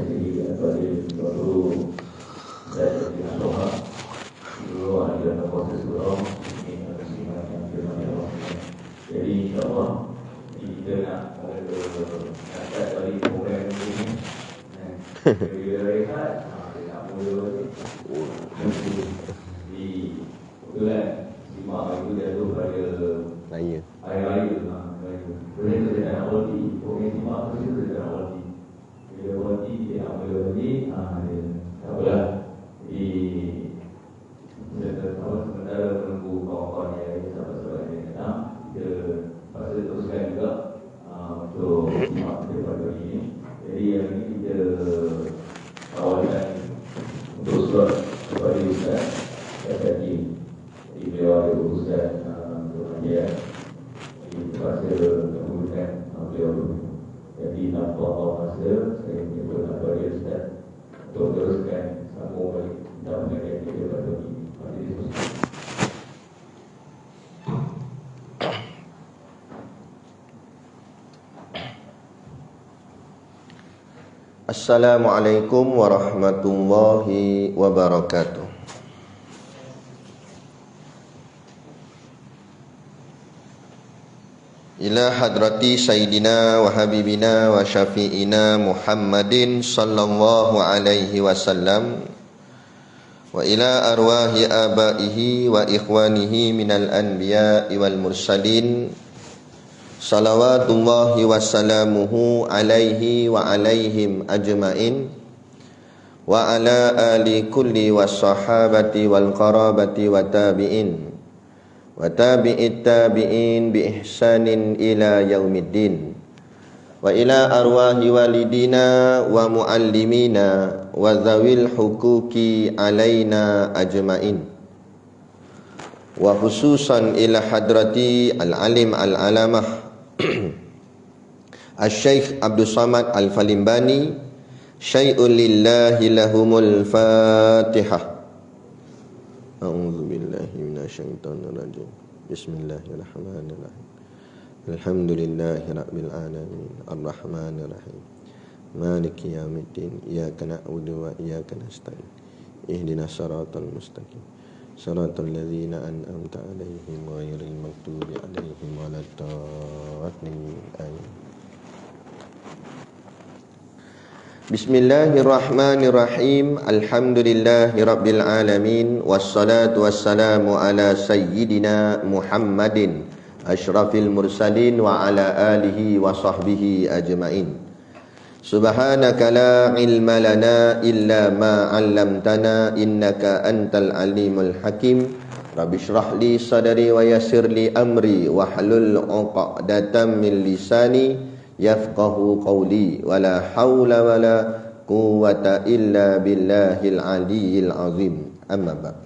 sendiri atau di baru saya di Doha dulu ada proses dulu ini harus dimakan firman Allah. Jadi insyaallah kita nak ada dari program ini dia rehat nak mula di bulan 5 itu jatuh pada Raya. hari raya. Boleh kita nak walti program 5 tu kita nak walti. Bila walti dia nak mula lagi tak apalah di sementara menunggu kawan-kawan yang sahabat-sahabat yang datang, kita pasti teruskan juga untuk simak daripada ini. Jadi yang ini kita awalkan untuk slot kepada Ustaz Syafati. Jadi beliau ada Ustaz untuk dia. Jadi terpaksa menggunakan beliau. Jadi tanpa masa saya minta kepada Ustaz untuk teruskan sambung balik dalam mengenai kita pada ini. Assalamualaikum warahmatullahi wabarakatuh. Ila hadrati Sayyidina wa Habibina wa Syafi'ina Muhammadin sallallahu alaihi wasallam wa ila arwahi abaihi wa ikhwanihi minal anbiya'i wal mursalin salawatullahi wassalamuhu alaihi wa alaihim ajma'in wa ala ali kulli wassahabati wal qarabati wa tabi'in wa tabi'it tabi'in bi ihsanin ila yaumiddin wa ila arwahi walidina wa muallimina wa zawil hukuki alaina ajma'in wa khususan ila hadrati al-alim al-alamah Al-Syeikh Abdul Samad Al-Falimbani. Syai'un lillahi lahumul Fatihah. A'udzu billahi minasyaitonir rajim. Bismillahirrahmanirrahim. Alhamdulillahi rabbil alamin. Arrahmanir rahim. Maliki yaumiddin. Iyyaka na'budu wa iyyaka nasta'in. Ihdinas siratal mustaqim. Siratal ladzina an'amta 'alaihim ghairil maghdubi 'alaihim waladdallin. Amin. Bismillahirrahmanirrahim. Alhamdulillahirabbil alamin wassalatu wassalamu ala sayyidina Muhammadin asyrafil mursalin wa ala alihi wa sahbihi ajmain. Subhanaka la ilma lana illa ma 'allamtana innaka antal alimul hakim. Rabbi shrah li sadri wa yassir li amri wahlul 'uqdatam min lisani yafqahu qawli wala haula wala quwwata illa billahil aliyyil azim. Amma ba'd.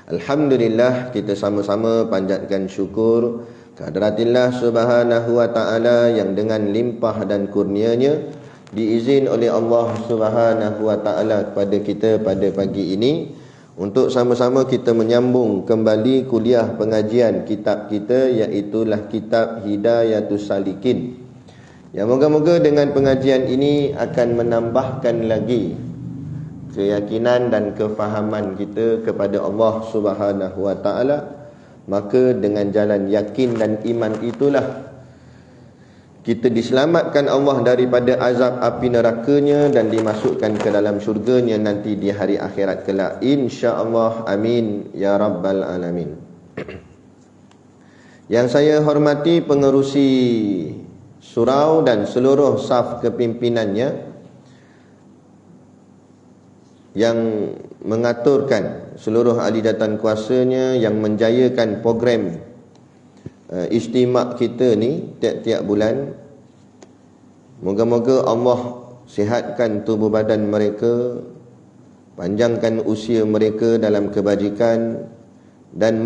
Alhamdulillah, kita sama-sama panjatkan syukur kehadiratillah subhanahu wa ta'ala yang dengan limpah dan kurnianya diizin oleh Allah Subhanahu wa taala kepada kita pada pagi ini untuk sama-sama kita menyambung kembali kuliah pengajian kitab kita, iaitulah kitab Hidayatus Salikin. Yang moga-moga dengan pengajian ini akan menambahkan lagi keyakinan dan kefahaman kita kepada Allah Subhanahu wa taala. Maka dengan jalan yakin dan iman itulah kita diselamatkan Allah daripada azab api nerakanya dan dimasukkan ke dalam syurganya nanti di hari akhirat kelak, insya-Allah. Amin ya rabbal alamin. Yang saya hormati pengerusi surau dan seluruh saf kepimpinannya yang mengaturkan seluruh ahli jawatan kuasanya yang menjayakan program istimak kita ni tiap-tiap bulan. Moga-moga Allah sihatkan tubuh badan mereka, panjangkan usia mereka dalam kebajikan dan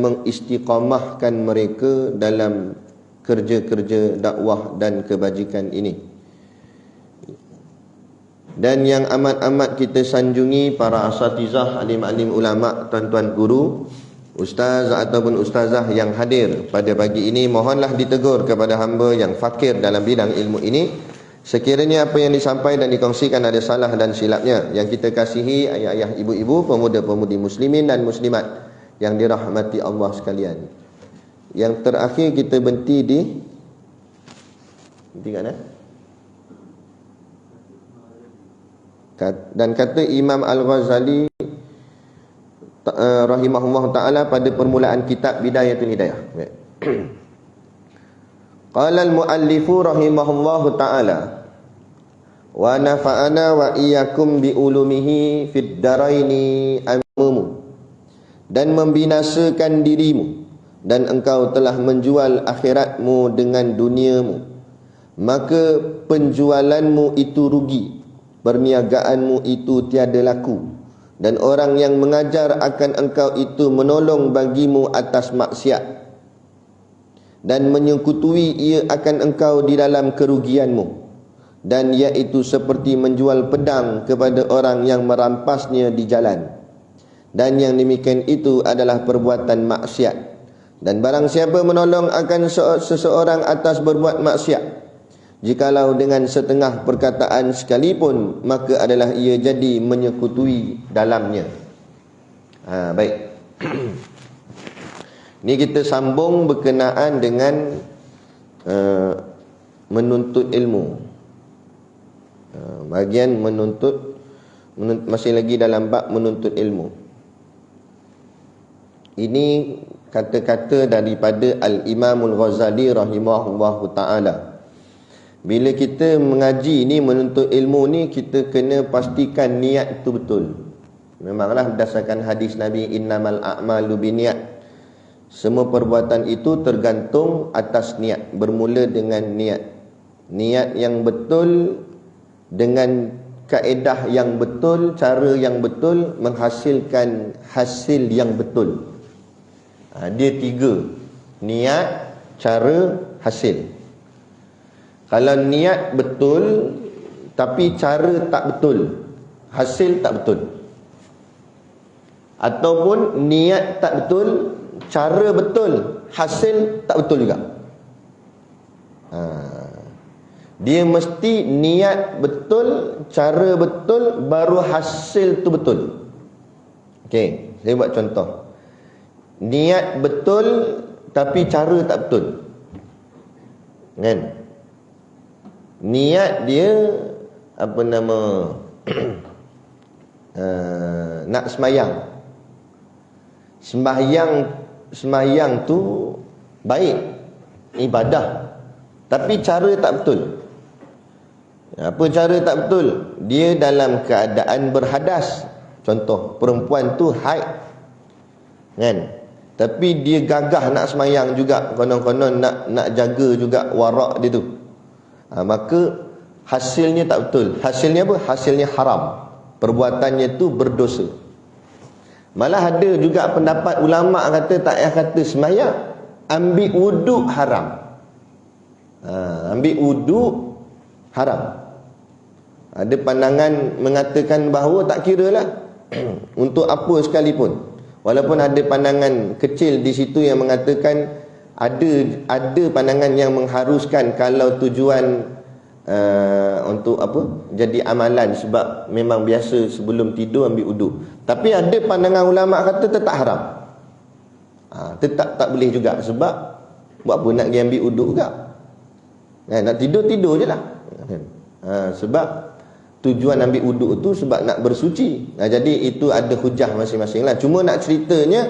mengistiqamahkan mereka dalam kerja-kerja dakwah dan kebajikan ini. Dan yang amat-amat kita sanjungi para asatizah, alim-alim ulama, tuan-tuan guru, ustaz ataupun ustazah yang hadir pada pagi ini, mohonlah ditegur kepada hamba yang fakir dalam bidang ilmu ini Sekiranya apa yang disampaikan dan dikongsikan ada salah dan silapnya, yang kita kasihi ayah-ayah, ibu-ibu, pemuda-pemudi muslimin dan muslimat yang dirahmati Allah sekalian. Yang terakhir kita berhenti di mana? Dan kata Imam Al-Ghazali rahimahullah ta'ala pada permulaan kitab Bidayatul Hidayah. Qala al-muallifu rahimahullah ta'ala wa nafa'ana wa iyyakum bi ulumihi fid daraini amamu, dan membinasakan dirimu dan engkau telah menjual akhiratmu dengan duniamu, maka penjualanmu itu rugi, perniagaanmu itu tiada laku, dan orang yang mengajar akan engkau itu menolong bagimu atas maksiat, dan menyekutui ia akan engkau di dalam kerugianmu, dan iaitu seperti menjual pedang kepada orang yang merampasnya di jalan, dan yang demikian itu adalah perbuatan maksiat. Dan barang siapa menolong akan seseorang atas berbuat maksiat, jikalau dengan setengah perkataan sekalipun, maka adalah ia jadi menyekutui dalamnya. Baik. Ini kita sambung berkenaan dengan menuntut ilmu. Bahagian menuntut masih lagi dalam bab menuntut ilmu. Ini kata-kata daripada Al-Imamul Ghazali rahimahullahu ta'ala. Bila kita mengaji ni, menuntut ilmu ni, kita kena pastikan niat itu betul. Memanglah berdasarkan hadis Nabi, innamal a'malu biniat, semua perbuatan itu tergantung atas niat, bermula dengan niat. Niat yang betul dengan kaedah yang betul, cara yang betul, menghasilkan hasil yang betul. Dia tiga: niat, cara, hasil. Kalau niat betul tapi cara tak betul, hasil tak betul. Ataupun niat tak betul, cara betul, hasil tak betul juga. Dia mesti niat betul, cara betul, baru hasil tu betul. Okey, saya buat contoh. Niat betul tapi cara tak betul, kan? Niat dia apa nama nak semayang. Semayang tu baik, ibadah, tapi cara tak betul. Apa cara tak betul? Dia dalam keadaan berhadas. Contoh, perempuan tu haid, kan? Tapi dia gagah nak semayang juga, konon-konon nak jaga juga warak dia tu. Maka hasilnya tak betul. Hasilnya apa? Hasilnya haram. Perbuatannya tu berdosa. Malah ada juga pendapat ulama' kata tak payah kata semayang, ambil wuduk haram. Ambil wuduk haram. Ada pandangan mengatakan bahawa tak kira lah untuk apa sekalipun. Walaupun ada pandangan kecil di situ yang mengatakan ada pandangan yang mengharuskan kalau tujuan untuk apa, jadi amalan sebab memang biasa sebelum tidur ambil uduk. Tapi ada pandangan ulama' kata tetap haram. Tetap tak boleh juga, sebab buat apa nak pergi ambil uduk juga, nak tidur je lah. Sebab tujuan ambil uduk tu sebab nak bersuci. Jadi itu ada hujah masing-masing lah. Cuma nak ceritanya,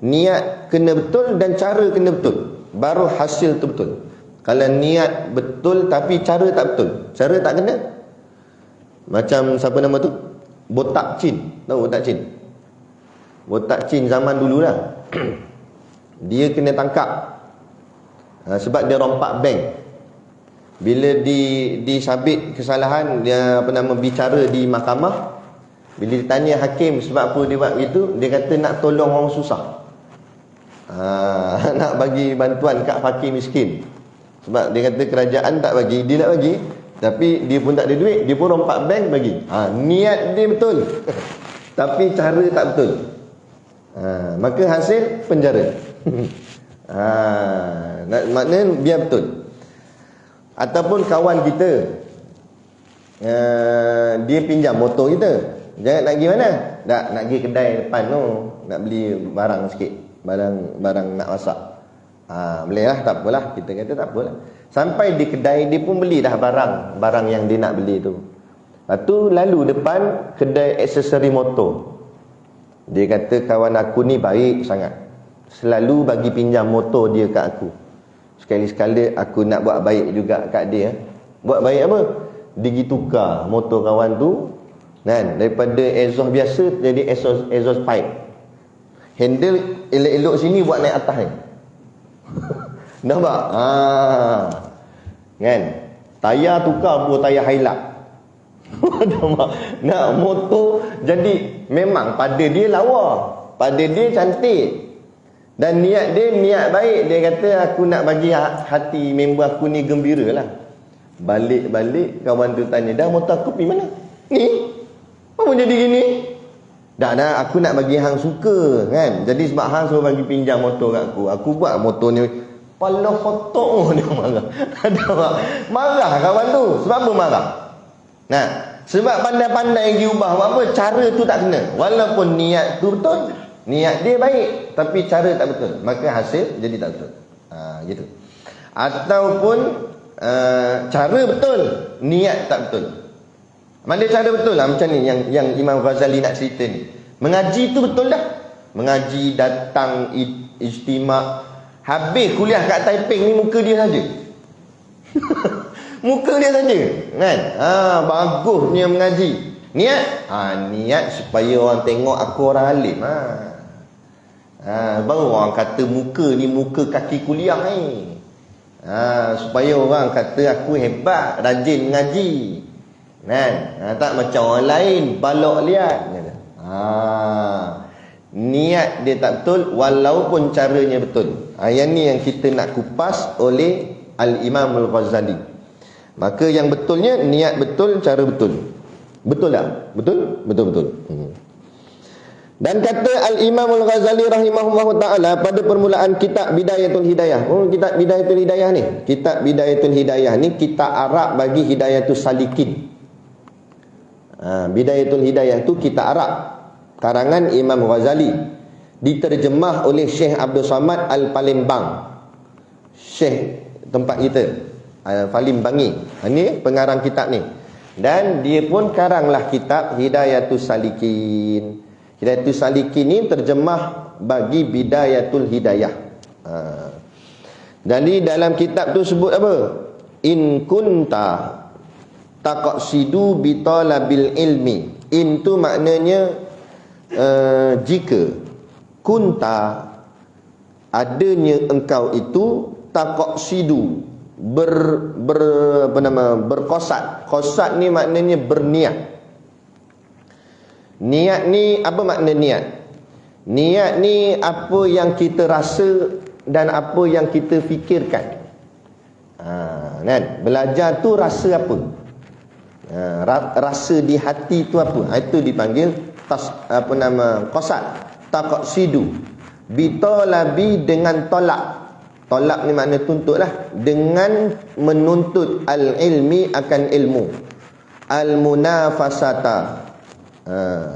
niat kena betul dan cara kena betul, baru hasil tu betul. Kalau niat betul tapi cara tak betul, cara tak kena. Macam siapa nama tu? Botak Chin. Tahu Botak Chin? Botak Chin zaman dulu lah. Dia kena tangkap sebab dia rompak bank. Bila disabit kesalahan, dia bicara di mahkamah. Bila ditanya hakim sebab apa dia buat gitu, dia kata nak tolong orang susah. Nak bagi bantuan kat fakir miskin. Sebab dia kata kerajaan tak bagi, dia nak bagi, tapi dia pun tak ada duit, dia pun rompak bank bagi. Niat dia betul tapi cara tak betul. Maka hasil penjara. Maknanya biar betul. Ataupun kawan kita dia pinjam motor kita. Jangan nak pergi mana? Nak pergi kedai depan tu, nak beli barang sikit, barang nak masak. Boleh lah, tak apalah. Kita kata tak apalah. Sampai di kedai, dia pun beli dah barang yang dia nak beli tu. Lepas tu lalu depan kedai aksesori motor. Dia kata kawan aku ni baik sangat, selalu bagi pinjam motor dia kat aku. Sekali-sekala aku nak buat baik juga kat dia. Buat baik apa? Dia pergi tukar motor kawan tu, kan, daripada exhaust biasa jadi exhaust pipe. Handle elok-elok sini buat naik atas ni. Nampak? Kan? Tayar tukar buat tayar highlight. Nampak? Nak motor jadi memang pada dia lawa, pada dia cantik. Dan niat dia niat baik. Dia kata aku nak bagi hati member aku ni gembira lah. Balik kawan tu tanya, dah motor aku pergi mana? Ni? Apa jadi gini? Dah aku nak bagi hang suka, kan. Jadi sebab hang suruh bagi pinjam motor kat aku, aku buat motor ni. Pala kotor dia marah. Marah kawan tu. Sebab apa marah? Nah, sebab pandai-pandai pergi ubah. Apa cara tu tak kena. Walaupun niat tu betul, niat dia baik, tapi cara tak betul, maka hasil jadi tak betul. Gitu. Ataupun cara betul, niat tak betul. Mana cara betul lah macam ni yang Imam Ghazali nak cerita ni. Mengaji tu betul dah. Mengaji, datang ijtima', habis kuliah kat Taiping ni muka dia saja. Muka dia saja, kan? Bagusnya mengaji. Niat? Niat supaya orang tengok aku orang alim. Baru orang kata muka ni muka kaki kuliah ni. Supaya orang kata aku hebat, rajin mengaji. Kan? Tak macam orang lain balok liat. Niat dia tak betul walaupun caranya betul. Yang ni yang kita nak kupas oleh Al-Imam Al-Ghazali. Maka yang betulnya niat betul, cara betul. Betul tak? Betul? Betul. Dan kata Al-Imam Al-Ghazali rahimahullah ta'ala pada permulaan kitab Bidayatul Hidayah. Kitab Bidayatul Hidayah ni, kitab Bidayatul Hidayah ni kitab Arab bagi Hidayatul Salikin. Bidayatul Hidayah tu kitab Arab karangan Imam Ghazali, diterjemah oleh Syekh Abdul Samad Al-Palembang, Syekh tempat kita, Palimbangi. Ini pengarang kitab ni. Dan dia pun karanglah kitab Hidayatul Salikin. Hidayatul Salikin ni terjemah bagi Bidayatul Hidayah. Jadi dalam kitab tu sebut apa? In kunta taqsidu bi talabil ilmi. In tu maknanya jika, kunta adanya engkau itu, taqsidu berqasad. Qasad ni maknanya berniat. Niat ni apa makna niat? Niat ni apa yang kita rasa dan apa yang kita fikirkan. Kan? Belajar tu rasa apa? Rasa di hati tu apa? Itu dipanggil qasad. Taqsidu bitolabi, dengan tolak. Tolak ni makna tuntut lah. Dengan menuntut al-ilmi, akan ilmu. Al-munafasata,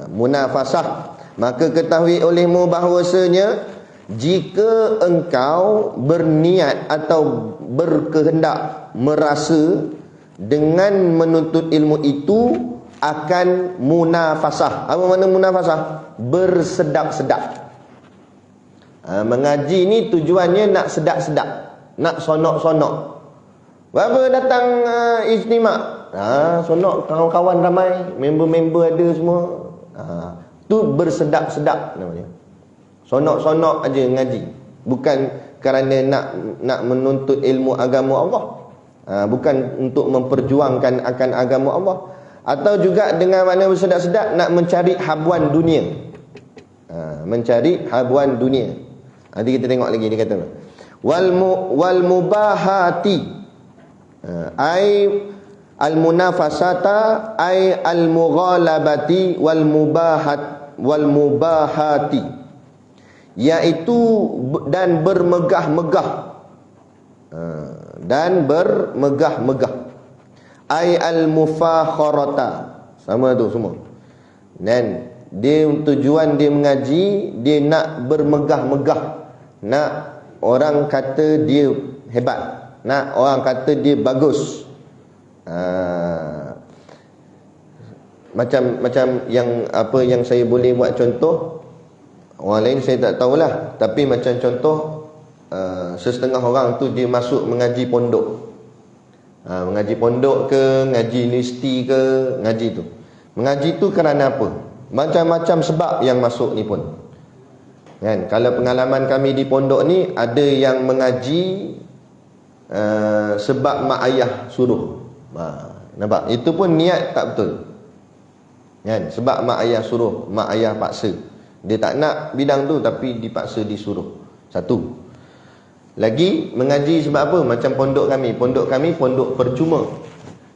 munafasah. Maka ketahui olehmu bahawasanya jika engkau berniat atau berkehendak, merasa dengan menuntut ilmu itu akan munafasah. Apa makna munafasah? Bersedap-sedap. Mengaji ni tujuannya nak sedap-sedap, nak sonok-sonok. Berapa datang ijtima'? Sonok, kawan-kawan ramai, member-member ada semua. Tu bersedap-sedap namanya. Sonok-sonok aja ngaji. Bukan kerana nak menuntut ilmu agama Allah. Bukan untuk memperjuangkan akan agama Allah. Atau juga dengan makna bersedap-sedap nak mencari habuan dunia. Mencari habuan dunia. Nanti kita tengok lagi dia kata wal mubahati, ai al munafasata, ai al mughalabati wal mubahati, yaitu dan bermegah-megah. Dan bermegah-megah. Ai al-mufakharata. Sama tu semua. Dan dia tujuan dia mengaji, dia nak bermegah-megah. Nak orang kata dia hebat. Nak orang kata dia bagus. Macam yang apa yang saya boleh buat contoh, orang lain saya tak tahulah, tapi macam contoh setengah orang tu dia masuk mengaji pondok. Mengaji pondok ke, ngaji universiti ke, ngaji tu. Mengaji tu kerana apa? Macam-macam sebab yang masuk ni pun. Kan? Kalau pengalaman kami di pondok ni, ada yang mengaji sebab mak ayah suruh. Nampak? Itu pun niat tak betul. Kan? Sebab mak ayah suruh, mak ayah paksa. Dia tak nak bidang tu tapi dipaksa disuruh. Satu. Lagi mengaji sebab apa? Macam pondok kami pondok percuma.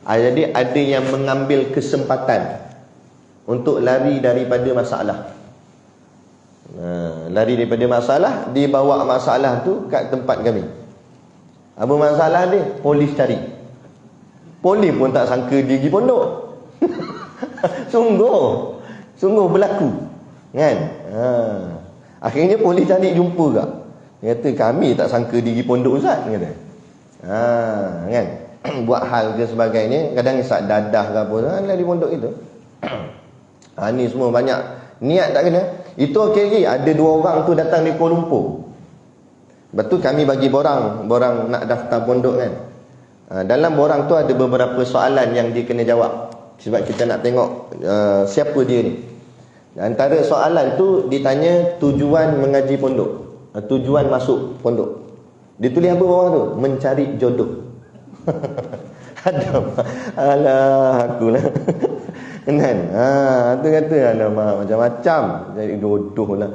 Jadi ada yang mengambil kesempatan untuk lari daripada masalah. Lari daripada masalah, dia bawa masalah tu kat tempat kami. Apa masalah dia? Polis cari. Polis pun tak sangka dia pergi pondok. Sungguh berlaku. Kan? Akhirnya polis cari jumpa tak? Dia kata kami tak sangka dia pergi pondok Ustaz, kata. Kan? Buat hal ke sebagainya, kadang isap dadah ke apa, lari pondok itu. Ni semua banyak niat tak kena. Itu okey lagi. Ada 2 orang tu datang dari Kuala Lumpur. Lepas tu kami bagi borang nak daftar pondok kan. Dalam borang tu ada beberapa soalan yang dia kena jawab. Sebab kita nak tengok siapa dia ni. Antara soalan tu ditanya tujuan mengaji pondok, tujuan masuk pondok. Dia tulis apa bawah tu? Mencari jodoh. Alah akulah. Kan? Tu kata alamak macam-macam jadi jodoh lah.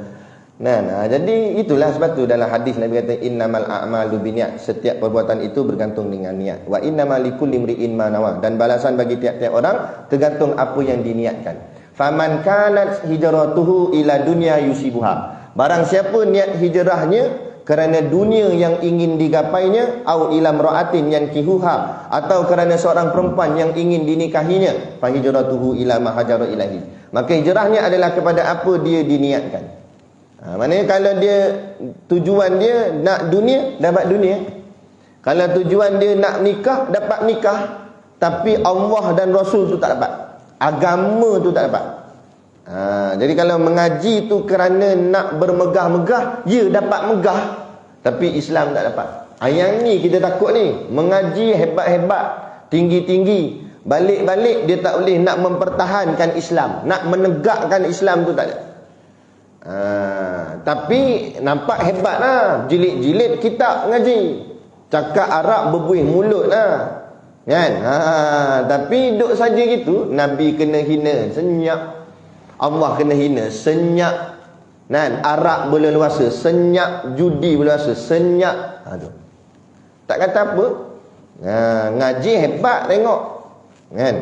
Jadi itulah sebab tu dalam hadis Nabi kata innamal a'malu binniyat, setiap perbuatan itu bergantung dengan niat. Wa innamal likulli imri'in ma nawa, dan balasan bagi tiap-tiap orang tergantung apa yang diniatkan. Faman kanat hijratuhu ila dunya yusibuha, barang siapa niat hijrahnya kerana dunia yang ingin digapainya, au ila imra'atin yankihuha, atau kerana seorang perempuan yang ingin dinikahinya, fa hijratuhu ila ma hajara ilahi, maka hijrahnya adalah kepada apa dia diniatkan. Maknanya kalau dia tujuan dia nak dunia, dapat dunia. Kalau tujuan dia nak nikah, dapat nikah. Tapi Allah dan Rasul tu tak dapat, agama tu tak dapat. Jadi kalau mengaji tu kerana nak bermegah-megah, ya dapat megah, tapi Islam tak dapat. Yang ni kita takut ni. Mengaji hebat-hebat, tinggi-tinggi, balik-balik dia tak boleh nak mempertahankan Islam, nak menegakkan Islam tu tak ada. Tapi nampak hebat lah, jilid-jilid kitab ngaji, cakap Arab berbuih mulut lah, kan? Tapi duk saja gitu, Nabi kena hina senyap, Allah kena hina senyap, kan? Arab berleluasa senyap, judi berleluasa senyap. Tak kata apa. Ngaji hebat tengok, kan?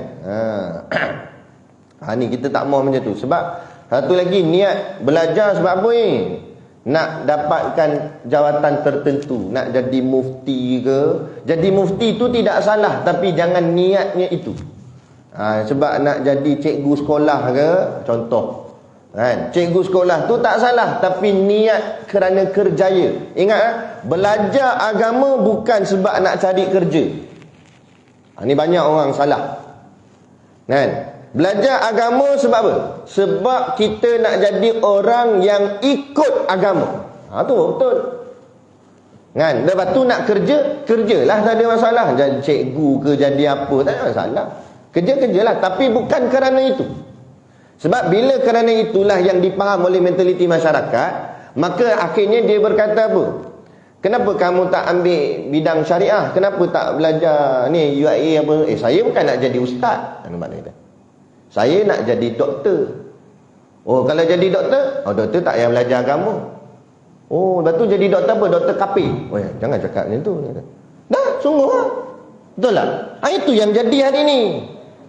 Ni kita tak mau macam tu. Sebab satu lagi, niat belajar sebab apa ni? Nak dapatkan jawatan tertentu, nak jadi mufti ke. Jadi mufti tu tidak salah, tapi jangan niatnya itu. Sebab nak jadi cikgu sekolah ke, contoh, kan? Cikgu sekolah tu tak salah, tapi niat kerana kerjaya. Ingat, belajar agama bukan sebab nak cari kerja. Ni banyak orang salah, kan? Belajar agama sebab apa? Sebab kita nak jadi orang yang ikut agama. Tu betul, kan? Lepas tu nak kerja, kerjalah, tak ada masalah. Jadi cikgu ke, jadi apa, tak ada masalah. Kerja-kerjalah, tapi bukan kerana itu. Sebab bila kerana itulah yang dipaham oleh mentaliti masyarakat, maka akhirnya dia berkata apa? Kenapa kamu tak ambil bidang syariah? Kenapa tak belajar ni UIA apa? Saya bukan nak jadi ustaz. Nampak dia? Saya nak jadi doktor. Kalau jadi doktor, doktor tak payah belajar agama. Lepas tu jadi doktor apa? Doktor kapir. Jangan cakap macam tu. Dah, sungguh lah. Betul lah. Itu yang jadi hari ni.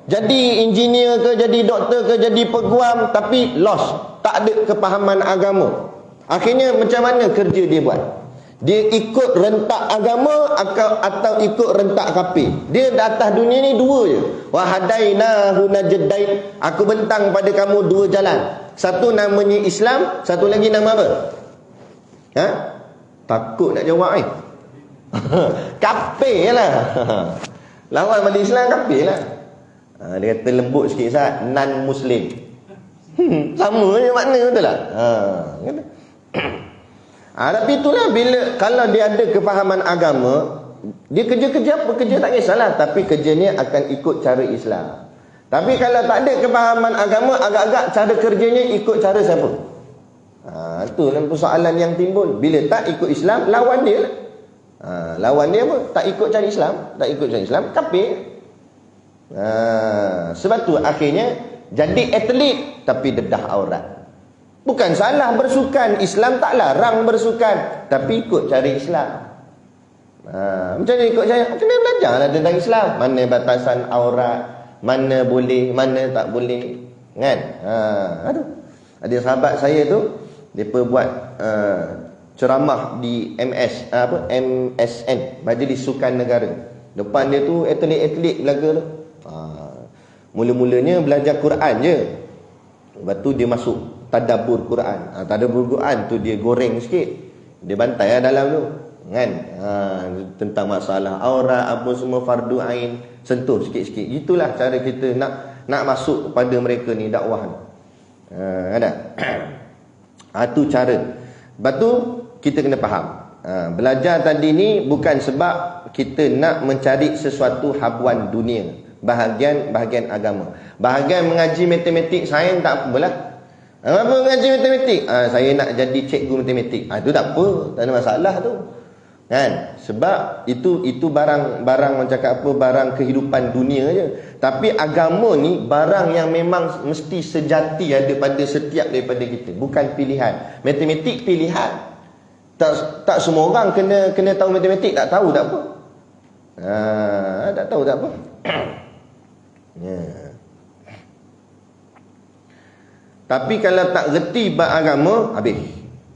Jadi engineer ke, jadi doktor ke, jadi peguam, tapi lost, tak ada kepahaman agama. Akhirnya macam mana kerja dia buat? Dia ikut rentak agama atau ikut rentak kafir. Dia di atas dunia ni dua je. Wa hadainahu najdain. Aku bentang pada kamu dua jalan. Satu namanya Islam, satu lagi nama apa? Ha? Takut nak jawab ni. Kafir lah. Lawan pada Islam kafir lah. Dia kata lembut sikit Ustaz, non-Muslim. Sama je makna, betul tak? Tapi itulah, bila kalau dia ada kefahaman agama, dia kerja-kerja apa, kerja tak kisahlah, tapi kerjanya akan ikut cara Islam. Tapi kalau tak ada kefahaman agama, agak-agak cara kerjanya ikut cara siapa? Itulah persoalan yang timbul. Bila tak ikut Islam, lawan dia lah. Lawan dia apa? Tak ikut cara Islam. Tak ikut cara Islam, kafir. Sebab tu akhirnya jadi atlet tapi dedah aurat. Bukan salah bersukan, Islam tak larang bersukan, tapi ikut cara Islam. Macam mana ikut cara? Kena belajarlah tentang Islam. Mana batasan aurat, mana boleh, mana tak boleh, kan? Ada sahabat saya tu, depa buat ceramah di MSN, Majlis Sukan Negara. Depan dia tu atlet-atlet belaga tu. Mula-mulanya belajar Quran je. Lepas tu dia masuk tadabbur Quran. Tadabbur Quran tu dia goreng sikit. Dia bantai dalam tu, kan? Tentang masalah aurat apa semua, fardu ain, sentuh sikit-sikit. Itulah cara kita nak masuk kepada mereka ni dakwah ni. Ada. Tu cara. Lepas tu kita kena faham. Belajar tadi ni bukan sebab kita nak mencari sesuatu habuan dunia. Bahagian agama. Bahagian mengaji matematik, sains, tak apalah. Apa mengaji matematik? Saya nak jadi cikgu matematik. Itu tak apa, tak ada masalah tu. Kan? Sebab itu barang macam cakap apa, barang kehidupan dunia je. Tapi agama ni barang yang memang mesti sejati ada pada setiap daripada kita, bukan pilihan. Matematik pilihan. Tak semua orang kena tahu matematik, tak tahu tak apa. Tak tahu tak apa. Tapi kalau tak reti bab agama, habis.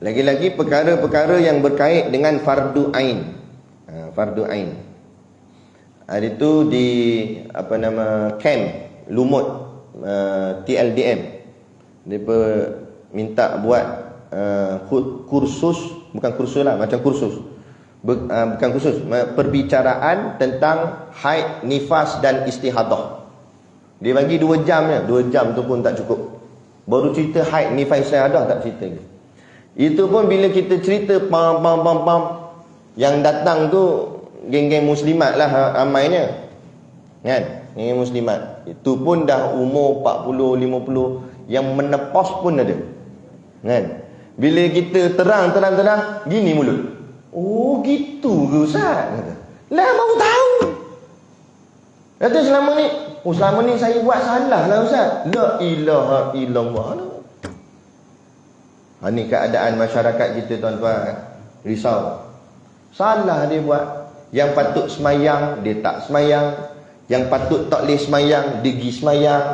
Lagi-lagi perkara-perkara yang berkait dengan fardu ain. Fardu ain. Itu di camp Lumut TLDM. Depa minta buat kursus, bukan kursus lah, macam kursus. Bukan kursus, perbicaraan tentang haid, nifas dan istihadah. Dia bagi 2 jam je. 2 jam tu pun tak cukup. Baru cerita haid, nifas, istihadah tak cerita lagi. Itu pun bila kita cerita pam, yang datang tu geng-geng muslimat lah ramainya, kan? Geng muslimat. Itu pun dah umur 40, 50, yang menepos pun ada, kan? Bila kita terang, gini mulut. Oh gitu ke Ustaz? Lah baru tahu. Kata selama ni saya buat salah lah Ustaz. La ilaha illallah. Ni keadaan masyarakat kita tuan-tuan. Risau. Salah dia buat. Yang patut semayang, dia tak semayang. Yang patut tak boleh semayang, dia pergi semayang.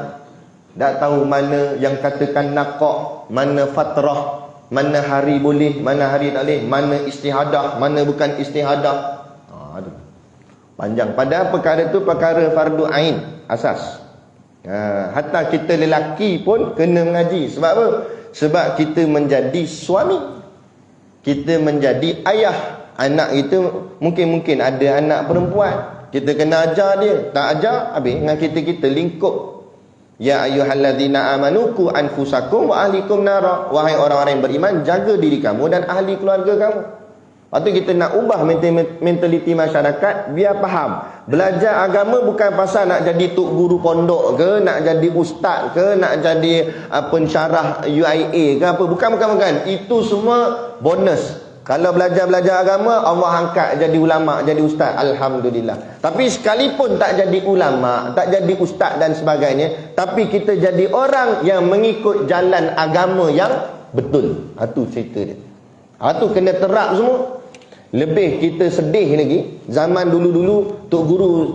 Tak tahu mana yang katakan nakok, mana fatrah, mana hari boleh, mana hari tak boleh, mana istihadah, mana bukan istihadah. Panjang. Padahal perkara tu perkara fardu ain, asas. Hatta kita lelaki pun kena mengaji. Sebab apa? Sebab kita menjadi suami, kita menjadi ayah. Anak kita mungkin ada anak perempuan, kita kena ajar dia. Tak ajar, habis dengan kita lingkup. Ya ayyuhallazina amanu qu anfusakum wa ahlikum nara. Wahai orang-orang yang beriman, jaga diri kamu dan ahli keluarga kamu. Lepas tu kita nak ubah mentaliti masyarakat biar faham. Belajar agama bukan pasal nak jadi tok guru pondok ke, nak jadi ustaz ke, nak jadi pensyarah UIA ke apa. Bukan. Itu semua bonus. Kalau belajar agama, Allah angkat jadi ulama, jadi ustaz, alhamdulillah. Tapi sekalipun tak jadi ulama, tak jadi ustaz dan sebagainya, tapi kita jadi orang yang mengikut jalan agama yang betul. Itu cerita dia. Itu kena terap semua. Lebih kita sedih lagi, zaman dulu-dulu tok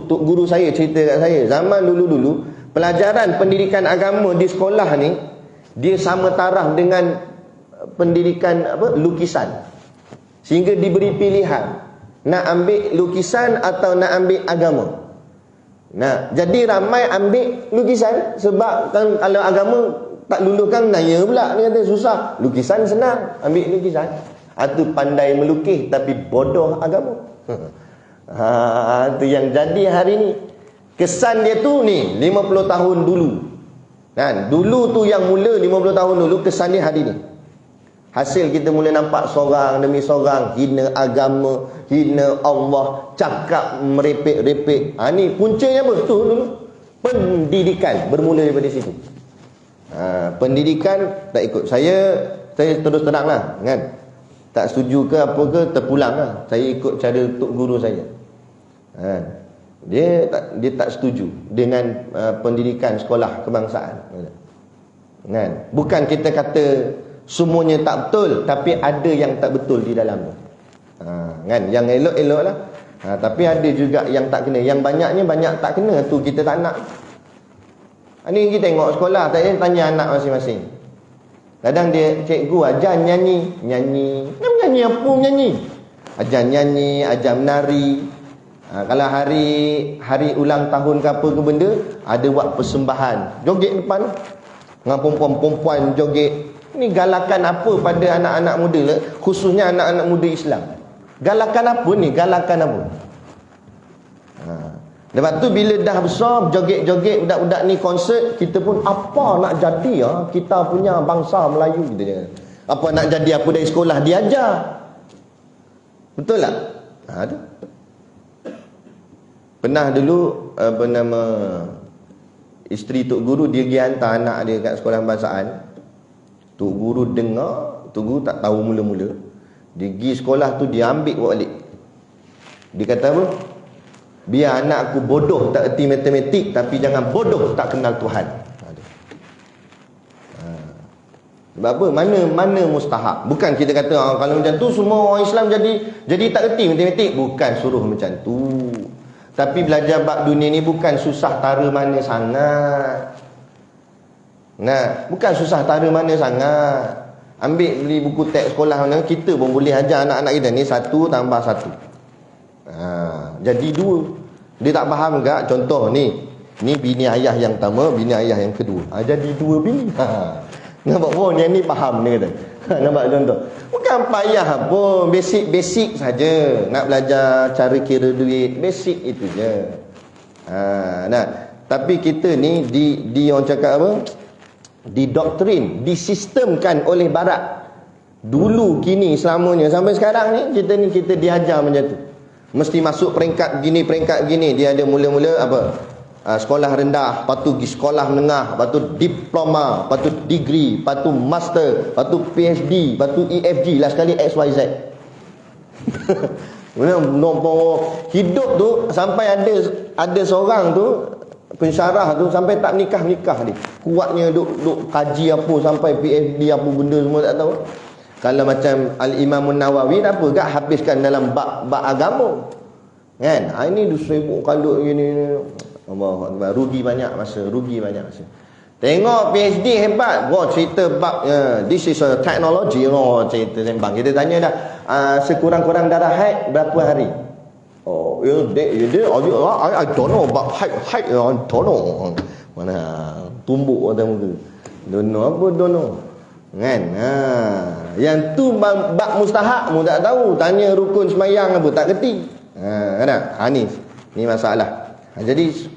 guru saya cerita kat saya, zaman dulu-dulu pelajaran pendidikan agama di sekolah ni dia sama taraf dengan pendidikan lukisan. Sehingga diberi pilihan, nak ambil lukisan atau nak ambil agama. Nah, jadi ramai ambil lukisan sebab kan kalau agama tak luluhkan naya pula, dia kata susah. Lukisan senang, ambil lukisan. Atau pandai melukis tapi bodoh agama. Itu yang jadi hari ni. Kesan dia tu ni 50 tahun dulu. Kan? Dulu tu yang mula 50 tahun dulu, kesan dia hari ni. Hasil kita mula nampak seorang demi seorang hina agama, hina Allah, cakap merepek-repek. Ni puncanya apa? Tu dulu. Pendidikan bermula daripada situ. Pendidikan tak ikut. Saya terus terang lah, kan? Tak setuju ke apa ke, terpulang lah. Saya ikut cara tok guru saya. Dia tak setuju dengan pendidikan sekolah kebangsaan. Kan? Bukan kita kata semuanya tak betul, tapi ada yang tak betul di dalam tu. Kan? Yang elok-elok lah. Tapi ada juga yang tak kena. Yang banyaknya banyak tak kena, tu kita tak nak. Ni kita tengok sekolah, tak tanya anak masing-masing. Kadang dia, cikgu ajar nyanyi. Nyanyi apa nyanyi? Ajar nyanyi, ajar menari. Kalau hari ulang tahun ke apa ke benda, ada buat persembahan. Joget depan. Dengan perempuan-perempuan joget. Ni galakan apa pada anak-anak muda, khususnya anak-anak muda Islam? Galakan apa ni? Galakan apa? Lepas tu bila dah besar, joget-joget budak-budak ni konsert, kita pun apa nak jadi kita punya bangsa Melayu kita. Apa nak jadi apa dari sekolah diajar. Betul tak? Ada. Pernah dulu apa nama, isteri tok guru dia pergi hantar anak dia kat sekolah kebangsaan. Tok guru dengar, tok guru tak tahu mula-mula. Dia pergi sekolah tu, dia ambil balik. Dia kata apa? Biar anak aku bodoh tak erti matematik, tapi jangan bodoh tak kenal Tuhan. Sebab apa? Mana mustahak. Bukan kita kata kalau macam tu semua orang Islam jadi tak erti matematik. Bukan suruh macam tu. Tapi belajar bab dunia ni bukan susah tara mana sangat. Bukan susah tara mana sangat. Ambil beli buku teks sekolah mana, kita pun boleh ajar anak-anak kita ni 1 tambah 1. Jadi 2. Dia tak faham tak? Contoh ni bini ayah yang pertama, bini ayah yang kedua. Jadi 2 bini. Nampak pun yang ni faham dia kata. Nampak contoh. Bukan payah pun, basic saja. Nak belajar cara kira duit, basic itu je. Tapi kita ni di orang cakap apa? Didoktrin, disistemkan oleh barat. Dulu, kini, selamanya sampai sekarang ni kita diajar macam tu. Mesti masuk peringkat gini. Dia ada mula-mula apa? Sekolah rendah, lepas tu pergi sekolah menengah, lepas tu diploma, lepas tu degree, lepas tu master, lepas tu PhD, lepas tu EFG, last sekali XYZ. Hidup tu sampai ada seorang tu pensyarah tu sampai tak nikah dia. Kuatnya duk kaji apa sampai PhD apa benda semua tak tahu. Kalau macam Al-Imam Nawawi apa gak habiskan dalam bab agama. Kan? Ini sibuk kalau gini. Allah, rugi banyak masa. Tengok PhD hebat. Cerita bab this is a technology. Cerita sembang. Kita tanya dah sekurang-kurang darah haid berapa hari? I don't know about haid. I don't know. Mana tumbuk atas muka. Don't know. Kan? Yang tu bab mustahak mu tak tahu. Tanya rukun semayang apa tak kerti. Ni masalah. Jadi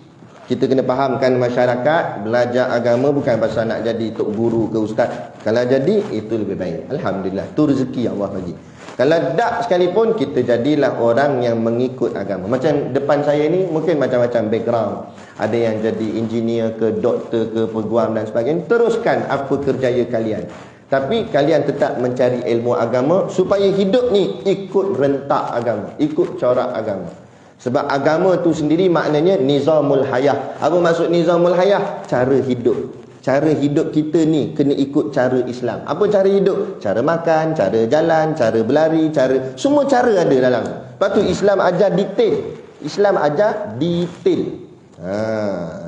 kita kena fahamkan masyarakat belajar agama bukan pasal nak jadi tok guru ke ustaz. Kalau jadi itu lebih baik. Alhamdulillah, tu rezeki Allah bagi. Kalau tak sekalipun kita jadilah orang yang mengikut agama. Macam depan saya ni mungkin macam-macam background. Ada yang jadi engineer ke, doktor ke, peguam dan sebagainya. Teruskan apa kerjaya kalian. Tapi kalian tetap mencari ilmu agama supaya hidup ni ikut rentak agama, ikut corak agama. Sebab agama tu sendiri maknanya nizamul hayah. Apa maksud nizamul hayah? Cara hidup. Cara hidup kita ni kena ikut cara Islam. Apa cara hidup? Cara makan, cara jalan, cara berlari, semua cara ada dalam. Lepas tu Islam ajar detail.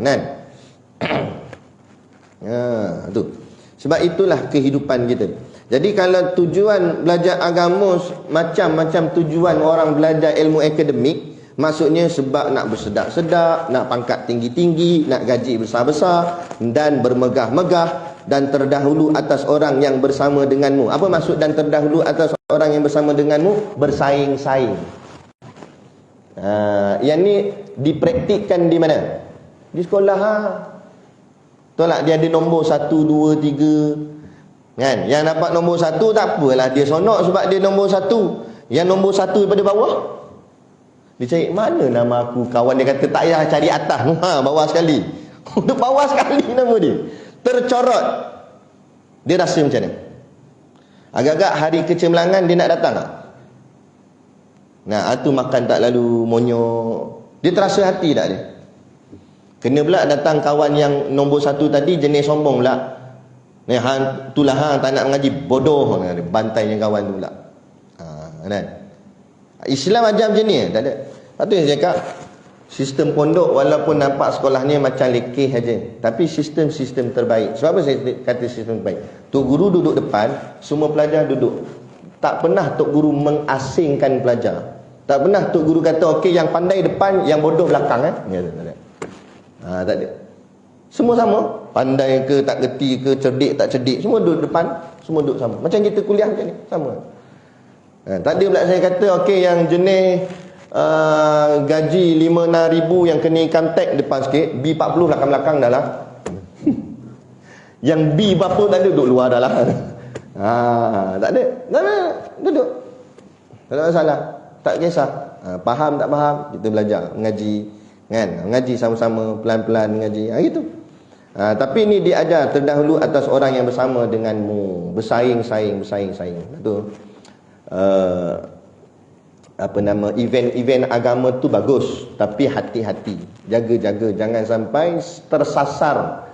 Kan? Tu. Sebab itulah kehidupan kita. Jadi kalau tujuan belajar agama macam-macam tujuan orang belajar ilmu akademik, maksudnya sebab nak bersedak-sedak, nak pangkat tinggi-tinggi, nak gaji besar-besar dan bermegah-megah dan terdahulu atas orang yang bersama denganmu. Apa maksud dan terdahulu atas orang yang bersama denganmu? Bersaing-saing. Yang ni dipraktikkan di mana? Di sekolah. Tolak dia ada nombor 1, 2, 3. Kan? Yang dapat nombor 1 tak apalah, dia sonok sebab dia nombor 1. Yang nombor 1 daripada bawah, dia cari mana nama aku. Kawan dia kata tak payah cari atas, bawah sekali. Untuk bawah sekali nama dia. Tercorot. Dia rasa macam mana? Agak-agak hari kecemerlangan dia nak datang tak? Nah, tu makan tak lalu monyok. Dia terasa hati tak dia? Kena pula datang kawan yang nombor 1 tadi jenis sombong pula. Ni hang itulah hang tak nak mengaji, bodoh, bantainya kawan tu pula. Kan? Islam ajar macam ni, tak ada. Lepas tu saya cakap, sistem pondok walaupun nampak sekolah ni macam lekeh aja, tapi sistem terbaik. Sebab apa saya kata sistem terbaik? Tok guru duduk depan, semua pelajar duduk. Tak pernah tok guru mengasingkan pelajar. Tak pernah tok guru kata okey yang pandai depan, yang bodoh belakang tak ada. Tak ada. Semua sama. Pandai ke, tak gerti ke, cerdik tak cerdik, semua duduk depan, semua duduk sama. Macam kita kuliah macam ni, sama. Tak ada pula saya kata okey yang jenis gaji 5-6 ribu yang kena income tax depan sikit, B40 belakang-belakang dah lah. Yang B berapa tak ada, duduk luar dah lah. Tak ada. Duduk. Tak ada masalah. Tak kisah. Faham tak faham, kita belajar mengaji, kan? Mengaji sama-sama, pelan-pelan mengaji. Gitu. Tapi ini diajar terdahulu atas orang yang bersama denganmu. Bersaing-saing. Betul. Event agama tu bagus, tapi hati-hati, jaga-jaga, jangan sampai tersasar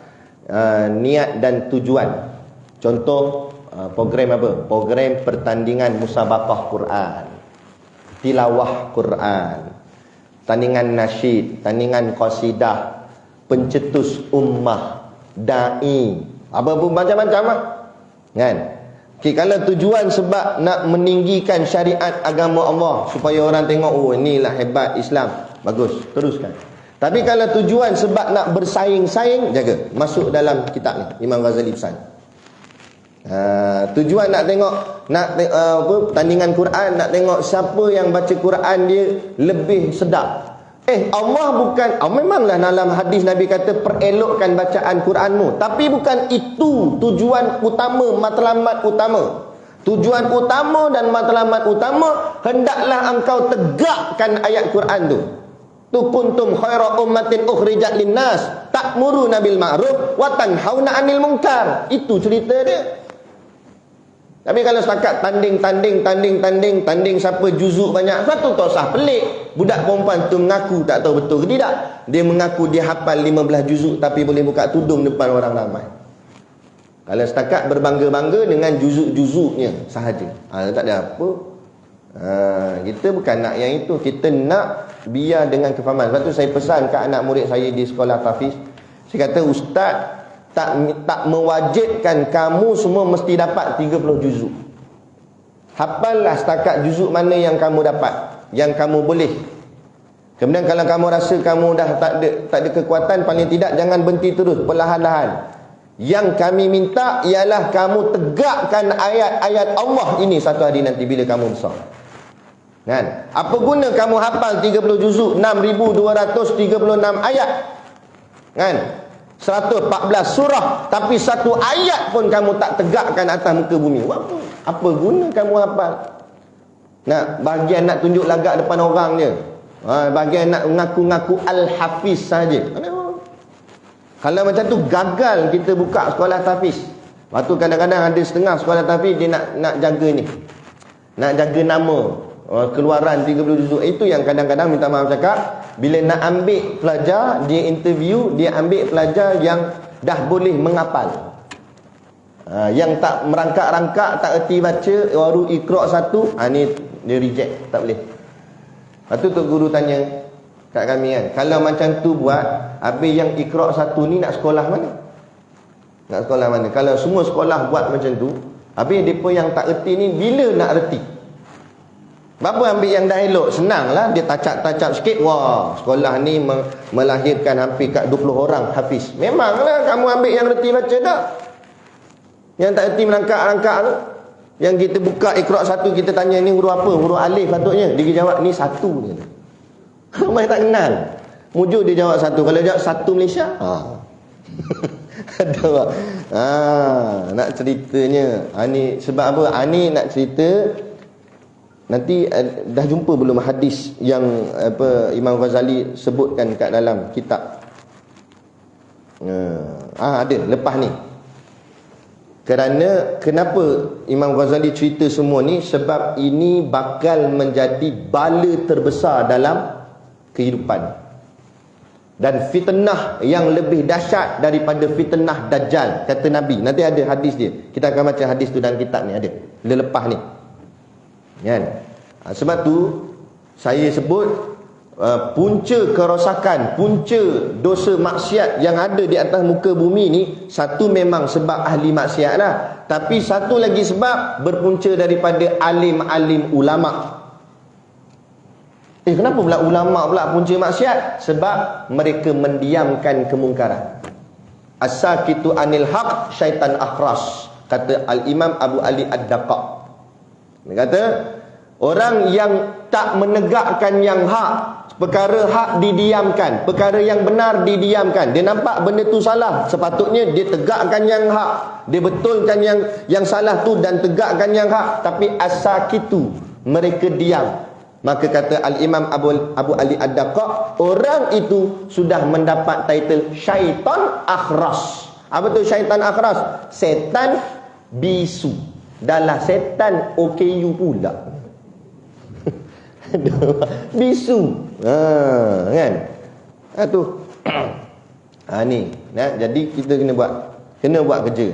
niat dan tujuan. Contoh program apa? Program pertandingan musabaqah Quran, tilawah Quran, tandingan nasyid, tandingan qasidah, pencetus ummah, dai, apa pun macam-macam lah. Kan? Okay, kalau tujuan sebab nak meninggikan syariat agama Allah supaya orang tengok, oh inilah hebat Islam, bagus, teruskan. Tapi kalau tujuan sebab nak bersaing-saing, jaga. Masuk dalam kitab ni, Imam Ghazali pesan. Tujuan nak tengok tandingan Quran, nak tengok siapa yang baca Quran dia lebih sedap. Allah bukan, memanglah dalam hadis Nabi kata perelokkan bacaan Quranmu, tapi bukan itu tujuan utama, matlamat utama. Tujuan utama dan matlamat utama, hendaklah engkau tegakkan ayat Quran tu. Tu kuntum khaira ummatin ukhrijat linnas ta'muruna bil ma'ruf wa tanhauna 'anil munkar. Itu cerita dia. Tapi kalau setakat tanding siapa juzuk banyak, satu tak usah pelik. Budak perempuan tu mengaku tak tahu betul ke tidak. Dia mengaku dia hafal 15 juzuk tapi boleh buka tudung depan orang ramai. Kalau setakat berbangga-bangga dengan juzuk-juzuknya sahaja, tak ada apa. Kita bukan nak yang itu. Kita nak biar dengan kefahaman. Sebab tu saya pesan ke anak murid saya di sekolah tahfiz. Saya kata, ustaz tak mewajibkan kamu semua mesti dapat 30 juzuk. Hafallah setakat juzuk mana yang kamu dapat, yang kamu boleh. Kemudian kalau kamu rasa kamu dah tak ada kekuatan, paling tidak jangan berhenti terus, perlahan-lahan. Yang kami minta ialah kamu tegakkan ayat-ayat Allah ini satu hari nanti bila kamu besar. Kan? Apa guna kamu hafal 30 juzuk, 6,236 ayat, kan? 114 surah, tapi satu ayat pun kamu tak tegakkan atas muka bumi. Apa guna kamu hafal? Bahagian nak tunjuk lagak depan orang je. Bahagian nak mengaku-ngaku al-hafiz saja. Kalau macam tu gagal kita buka sekolah tahfiz. Lepas tu kadang-kadang ada setengah sekolah tahfiz dia nak jaga ni. Nak jaga nama, keluaran 30 juzuk. Itu yang kadang-kadang minta maaf cakap, bila nak ambil pelajar, dia interview, dia ambil pelajar yang dah boleh menghafal. Yang tak merangkak-rangkak, tak erti baca, baru Iqra' satu, ni dia reject, tak boleh. Lepas tu Tok Guru tanya kat kami kan, kalau macam tu buat, habis yang Iqra' satu ni nak sekolah mana? Nak sekolah mana? Kalau semua sekolah buat macam tu, Habis mereka yang tak reti ni bila nak reti? Berapa ambil yang dah elok? Senang lah, dia tacap-tacap sikit, wah, sekolah ni melahirkan hampir kat 20 orang hafiz. Memanglah kamu ambil yang reti baca tak? Yang tak reti melangkak-langkak tu. Yang kita buka Iqra' 1, kita tanya ni huruf apa? Huruf alif patutnya. Dia jawab ni 1 dia. Ramai tak kenal. Mujur dia jawab 1. Kalau jawab 1 Malaysia, ada tak? Nak ceritanya, ni sebab apa? Ni nak cerita. Nanti dah jumpa belum hadis yang Imam Ghazali sebutkan kat dalam kitab? Ada lepas ni. Kerana kenapa Imam Ghazali cerita semua ni? Sebab ini bakal menjadi bala terbesar dalam kehidupan. Dan fitnah yang lebih dahsyat daripada fitnah Dajjal, kata Nabi. Nanti ada hadis dia. Kita akan baca hadis tu dalam kitab ni, ada. Bila lepas ni. Kan? Sebab tu saya sebut punca kerosakan, punca dosa maksiat yang ada di atas muka bumi ni, satu memang sebab ahli maksiat lah, tapi satu lagi sebab berpunca daripada alim-alim ulama. Kenapa pula ulama pula punca maksiat? Sebab mereka mendiamkan kemungkaran. As-sakitu anil haq syaitan akhras, kata Al-Imam Abu Ali Ad-Daqaq. Dia kata orang yang tak menegakkan yang hak, perkara hak didiamkan, perkara yang benar didiamkan. Dia nampak benda tu salah, sepatutnya dia tegakkan yang hak, dia betulkan yang salah tu dan tegakkan yang hak. Tapi as-sakitu, mereka diam. Maka kata Al-Imam Abu Ali Ad-Daqaq, orang itu sudah mendapat title syaitan akhras. Apa tu syaitan akhras? Setan bisu. Dahlah setan OKU pula. Bisu. Kan? Tu. Ni. Jadi kita kena buat kerja.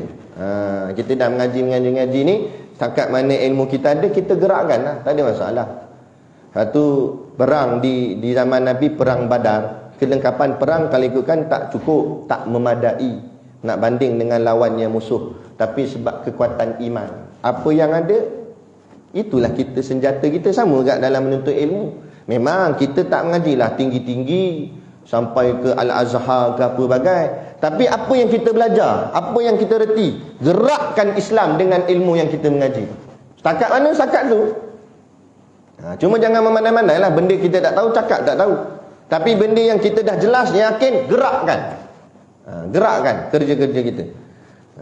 Kita dah mengaji ni, setakat mana ilmu kita ada, kita gerakkan lah. Tak ada masalah. Satu perang di zaman Nabi, perang Badar, kelengkapan perang kalau ikutkan tak cukup, tak memadai nak banding dengan lawannya musuh. Tapi sebab kekuatan iman, apa yang ada, itulah kita, senjata kita. Sama juga dalam menuntut ilmu. Memang kita tak mengajilah tinggi-tinggi sampai ke Al-Azhar ke apa bagai, tapi apa yang kita belajar, apa yang kita reti, gerakkan Islam dengan ilmu yang kita mengaji. Setakat mana setakat tu. Cuma jangan memandai-mandai lah. Benda kita tak tahu, cakap tak tahu. Tapi benda yang kita dah jelas, yakin, gerakkan. Gerakkan kerja-kerja kita.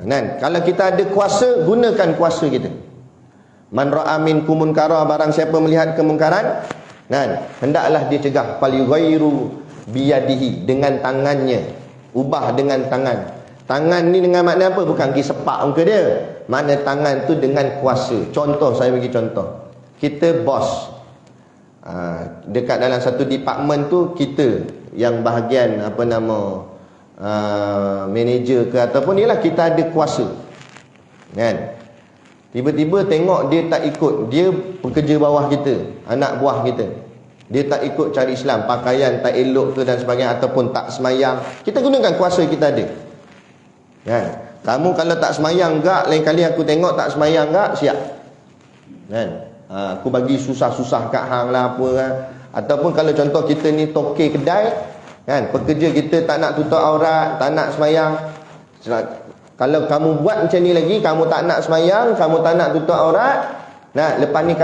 Dan kalau kita ada kuasa, gunakan kuasa kita. Man ra'a minkum munkara, barang siapa melihat kemungkaran, dan hendaklah dia cegah. Fal yughayyiru biyadihi, dengan tangannya. Ubah dengan tangan. Tangan ni dengan makna apa? Bukan pergi sepak muka dia. Makna tangan tu dengan kuasa. Contoh, saya bagi contoh. Kita bos, dekat dalam satu department tu, kita yang bahagian manager ke ataupun ialah kita ada kuasa, kan? Tiba-tiba tengok dia tak ikut, dia pekerja bawah kita, anak buah kita, dia tak ikut cari Islam, pakaian tak elok ke dan sebagainya, ataupun tak semayang, kita gunakan kuasa kita ada, kan? Kamu kalau tak semayang gak, lain kali aku tengok tak semayang gak, siap, kan? Aku bagi susah-susah kat hang lah apa kan. Ataupun kalau contoh kita ni tokey kedai, kan, pekerja kita tak nak tutup aurat, tak nak semayang. Kalau kamu buat macam ni lagi, kamu tak nak semayang, kamu tak nak tutup aurat, nah, lepas ni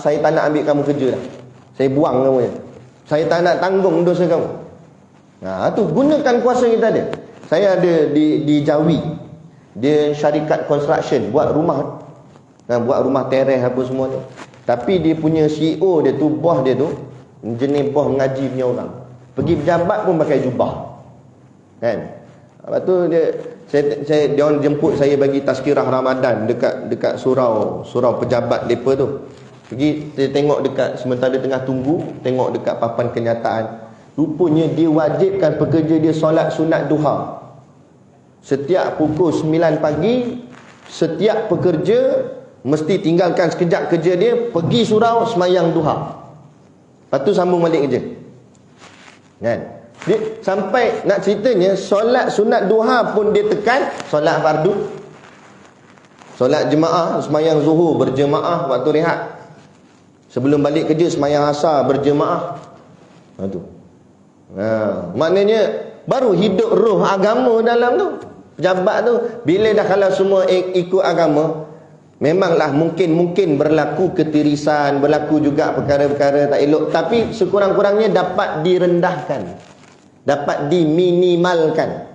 saya tak nak ambil kamu kerja lah. Saya buang kamu je. Saya tak nak tanggung dosa kamu. Tu gunakan kuasa kita ada. Saya ada di Jawi, dia syarikat construction, buat rumah, buat rumah teres apa semua ni. Tapi dia punya CEO dia tu, bos dia tu, jenis bos mengaji punya orang. Pergi pejabat pun pakai jubah, kan? Lepas tu dia orang jemput saya bagi tazkirah Ramadan dekat surau pejabat depa tu. Pergi dia tengok dekat, sementara tengah tunggu, tengok dekat papan kenyataan. Rupanya dia wajibkan pekerja dia solat sunat duha. Setiap pukul 9 pagi, setiap pekerja mesti tinggalkan sekejap kerja dia, pergi surau semayang duha. Lepas tu sambung balik kerja, kan? Dia sampai nak ceritanya, solat sunat duha pun dia tekan, solat fardu. Solat jemaah, semayang zuhur berjemaah waktu rehat. Sebelum balik kerja semayang asar berjemaah. Tu. Maknanya baru hidup roh agama dalam tu. Pejabat tu bila dah kalau semua ikut agama, memanglah mungkin berlaku ketirisan, berlaku juga perkara-perkara tak elok, tapi sekurang-kurangnya dapat direndahkan, dapat diminimalkan.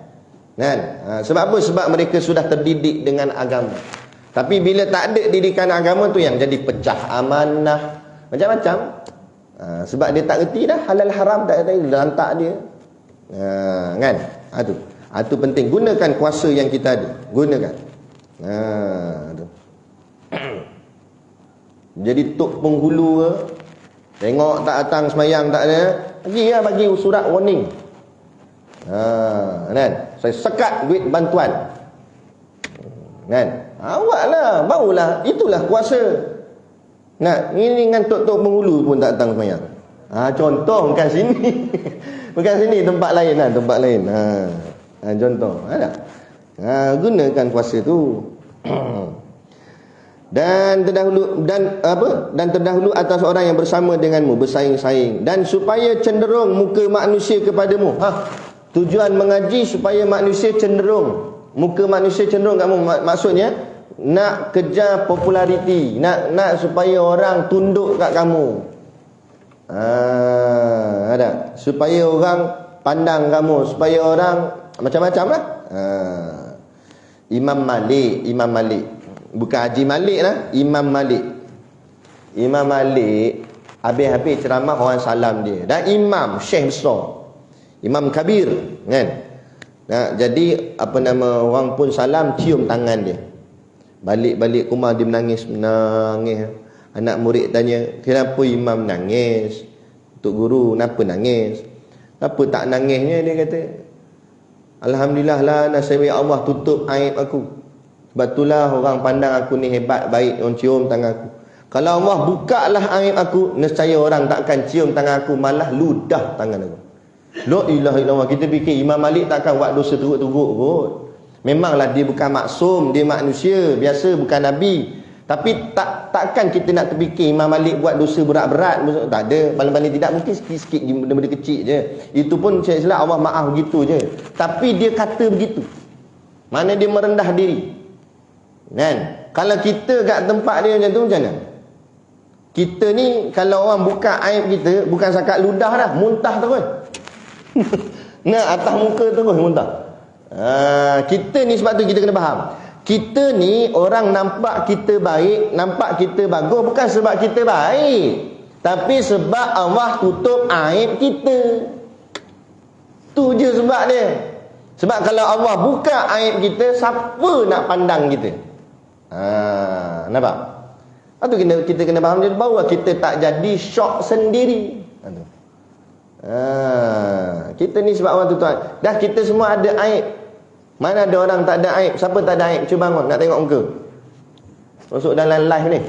Kan? Sebab apa? Sebab mereka sudah terdidik dengan agama. Tapi bila tak ada didikan agama tu yang jadi pecah amanah, macam-macam. Sebab dia tak reti dah halal haram, tak reti, dia lantak dia. Kan? Tu penting. Gunakan kuasa yang kita ada. Gunakan. Tu. Jadi tok penghulu ke, tengok tak datang semayang tak ada, bagi surat warning. Kan? Saya sekat duit bantuan. Kan? Awaklah, barulah, itulah kuasa. Ini dengan tok-tok penghulu pun tak datang semayang. Contoh bukan sini. Bukan sini, tempat lain lah, tempat lain. Contoh. Gunakan kuasa tu. Dan terdahulu atas orang yang bersama denganmu bersaing-saing, dan supaya cenderung muka manusia kepadamu. Tujuan mengaji supaya manusia cenderung, muka manusia cenderung kamu. Maksudnya nak kejar populariti, nak supaya orang tunduk kat kamu. Supaya orang pandang kamu, supaya orang macam-macam lah. Imam Malik, bukan Haji Malik lah, Imam Malik habis-habis ceramah orang salam dia. Dan imam syekh besar, imam kabir, kan? Jadi orang pun salam, cium tangan dia. Balik rumah dia menangis. Anak murid tanya, kenapa imam nangis? Tok guru, kenapa nangis? Apa tak nangisnya? Dia kata, alhamdulillah lah, nasib Allah tutup aib aku. Sebab itulah orang pandang aku ni hebat, baik, orang cium tangan aku. Kalau Allah buka lah aib aku, nescaya orang takkan cium tangan aku, malah ludah tangan aku. La ilaha illallah. Kita fikir Imam Malik takkan buat dosa teruk-teruk kot. Memanglah dia bukan maksum, dia manusia biasa, bukan Nabi. Tapi takkan kita nak terfikir Imam Malik buat dosa berat-berat. Tak ada. Paling-paling tidak mungkin sikit-sikit benda-benda kecil je. Itu pun saya silap Allah maaf begitu je. Tapi dia kata begitu. Mana dia merendah diri. Kan? Kalau kita kat tempat dia macam tu, macam mana? Kita ni kalau orang buka aib kita, bukan sakat ludah dah, muntah terus. Atas muka terus muntah. Kita ni sebab tu kita kena faham. Kita ni orang nampak kita baik, nampak kita bagus, bukan sebab kita baik, tapi sebab Allah tutup aib kita. Tu je sebab dia. Sebab kalau Allah buka aib kita, siapa nak pandang kita? Nampak? Itu kita kena faham dia, baru kita tak jadi syok sendiri. Kita ni sebab Allah tutup aib. Dah kita semua ada aib. Mana ada orang tak ada aib? Siapa tak ada aib? Cuba bangun, nak tengok muka. Masuk dalam live ni.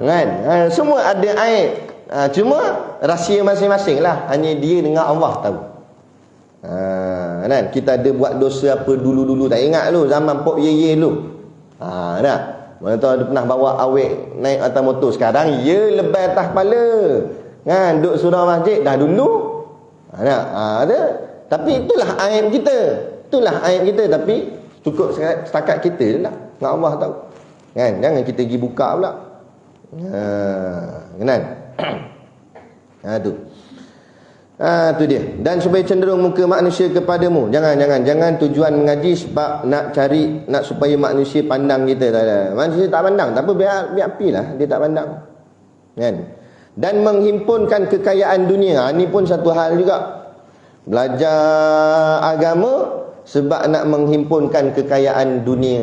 Kan? Semua ada aib. Cuma rahsia masing-masing lah. Hanya dia dengan Allah tahu. Kan? Kita ada buat dosa apa dulu-dulu, tak ingat lu zaman Pok Ye lu. Dah. Mana tahu ada pernah bawa awek naik atas motor. Sekarang ya lebih atas kepala. Kan? Duduk surau masjid dah dulu. Ada. Tapi itulah aib kita. Itulah aib kita. Tapi cukup setakat kita je lah. Dengan Allah tahu. Kan? Jangan kita pergi buka pula. Kan? Tu dia. Dan supaya cenderung muka manusia kepadamu. Jangan tujuan mengaji sebab nak supaya manusia pandang kita. Tak ada. Manusia tak pandang. Tak apa, biar apilah. Dia tak pandang. Kan? Dan menghimpunkan kekayaan dunia. Ini pun satu hal juga. Belajar agama sebab nak menghimpunkan kekayaan dunia.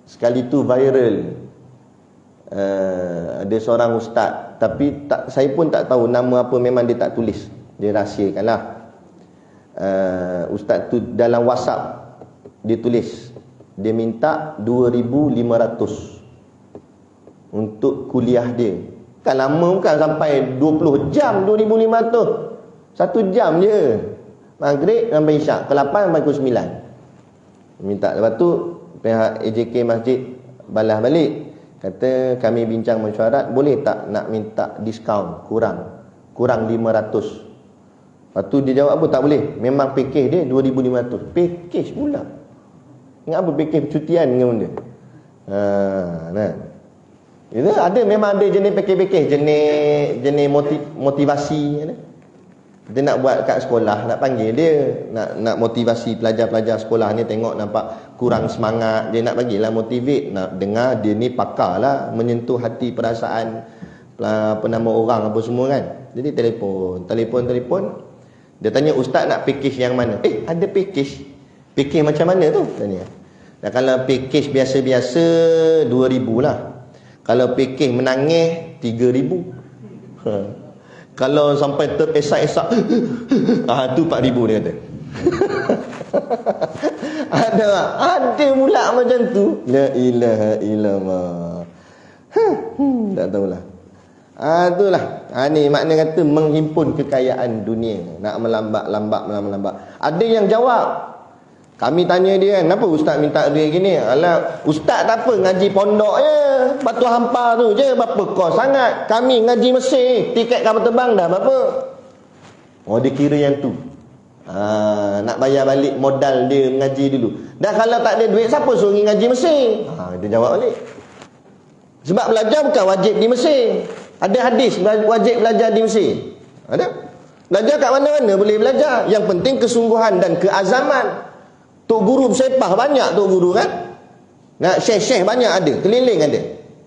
Sekali tu viral. Ada seorang ustaz, tapi saya pun tak tahu nama apa, memang dia tak tulis. Dia rahsiakanlah. Ustaz tu dalam WhatsApp dia tulis, dia minta 2,500 untuk kuliah dia. Kan lama, bukan sampai 20 jam 2,500. 1 jam je. Maghrib sampai isyak, ke 8 sampai ke 9. Minta. Lepas tu pihak AJK masjid balas balik, kata kami bincang mesyuarat, boleh tak nak minta diskaun kurang 500. Lepas tu dia jawab apa? Tak boleh. Memang package dia 2,500. Package pula. Ingat apa package percutian dengan benda? Nah. Itu ada, memang ada jenis package-package, jenis motivasi ada. Dia nak buat kat sekolah, nak panggil dia, nak motivasi pelajar-pelajar sekolah ni, tengok nampak kurang semangat, dia nak bagilah motivate, nak dengar dia ni pakar lah menyentuh hati perasaan apa nama orang apa semua kan. Jadi telefon, dia tanya, ustaz nak package yang mana? Ada package macam mana tu? Tanya. Dan kalau package biasa-biasa 2,000 lah. Kalau package menangis 3,000. Kalau sampai teresak-esak tu 4,000 dia kata. Ada pula macam tu. La ilaha illallah. Tak tahulah. Itulah. Ni makna kata menghimpun kekayaan dunia, nak melambat. Ada yang jawab. Kami tanya dia, kenapa ustaz minta duit gini? Alah, ustaz tak apa, ngaji pondok je, Batu Hampar tu je, berapa kos sangat. Kami ngaji Mesir, tiket kapal terbang dah berapa? Oh, dia kira yang tu. Nak bayar balik modal dia mengaji dulu. Dah kalau tak ada duit, siapa suruh ngaji Mesir? Dia jawab balik. Sebab belajar bukan wajib di Mesir. Ada hadis wajib belajar di Mesir. Ada. Belajar kat mana-mana boleh belajar. Yang penting kesungguhan dan keazaman. Tok guru bersepah banyak, tok guru kan. Nak syekh-syekh banyak ada, keliling ada.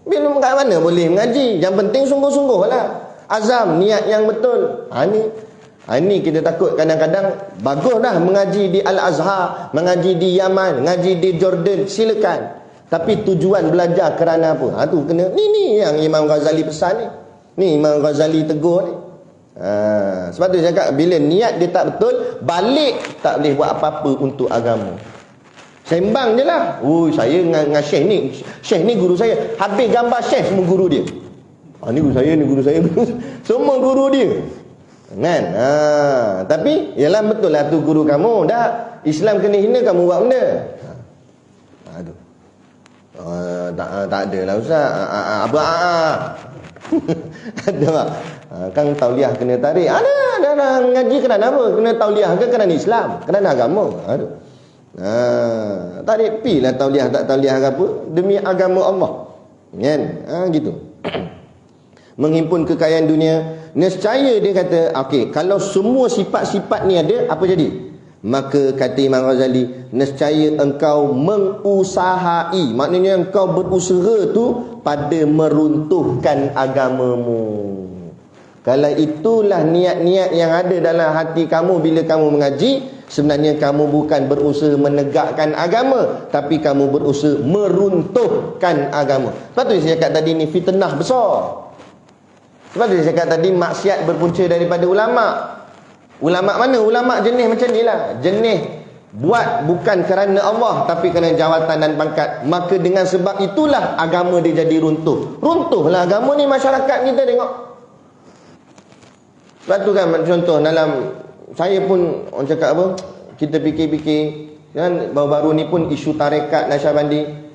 Bila kat mana boleh mengaji. Yang penting sungguh-sungguh lah. Azam, niat yang betul. Ini kita takut kadang-kadang bagus dah mengaji di Al-Azhar, mengaji di Yaman, mengaji di Jordan, silakan. Tapi tujuan belajar kerana apa? Tu kena. Ni yang Imam Ghazali pesan ni. Ni Imam Ghazali tegur ni. Sebab tu saya cakap, bila niat dia tak betul, balik tak boleh buat apa-apa untuk agama. Sembang je lah. Saya dengan syekh ni. Syekh ni guru saya. Habis gambar syekh semua guru dia. Ni guru saya, ni guru saya. Semua guru dia. Kan? Tapi yalah betul lah tu guru kamu. Dah Islam kena hina, kamu buat benda. Tak ada lah ustaz. Apa? Ada tak? Kan tauliah kena tarik. Ada ngaji kerana apa? Kena tauliah ke kerana Islam? Kerana agama? Tarik pi lah tauliah tak tauliah ke apa? Demi agama Allah. Kan? Gitu. Menghimpun kekayaan dunia. Nescaya dia kata, okey, kalau semua sifat-sifat ni ada, apa jadi? Maka kata Imam Ghazali, nescaya engkau mengusahai, maknanya engkau berusaha tu pada meruntuhkan agamamu. Kalau itulah niat-niat yang ada dalam hati kamu bila kamu mengaji, sebenarnya kamu bukan berusaha menegakkan agama, tapi kamu berusaha meruntuhkan agama. Sebab tu saya cakap tadi ni fitnah besar. Sebab tu saya cakap tadi maksiat berpunca daripada ulama'. Ulama' mana? Ulama' jenis macam ni lah. Jenis buat bukan kerana Allah, tapi kerana jawatan dan pangkat. Maka dengan sebab itulah agama dia jadi runtuh. Runtuhlah agama ni, masyarakat kita tengok. Sebab tu kan contoh dalam, saya pun orang cakap apa, kita fikir-fikir kan, baru-baru ni pun isu tarekat Naqsyabandi.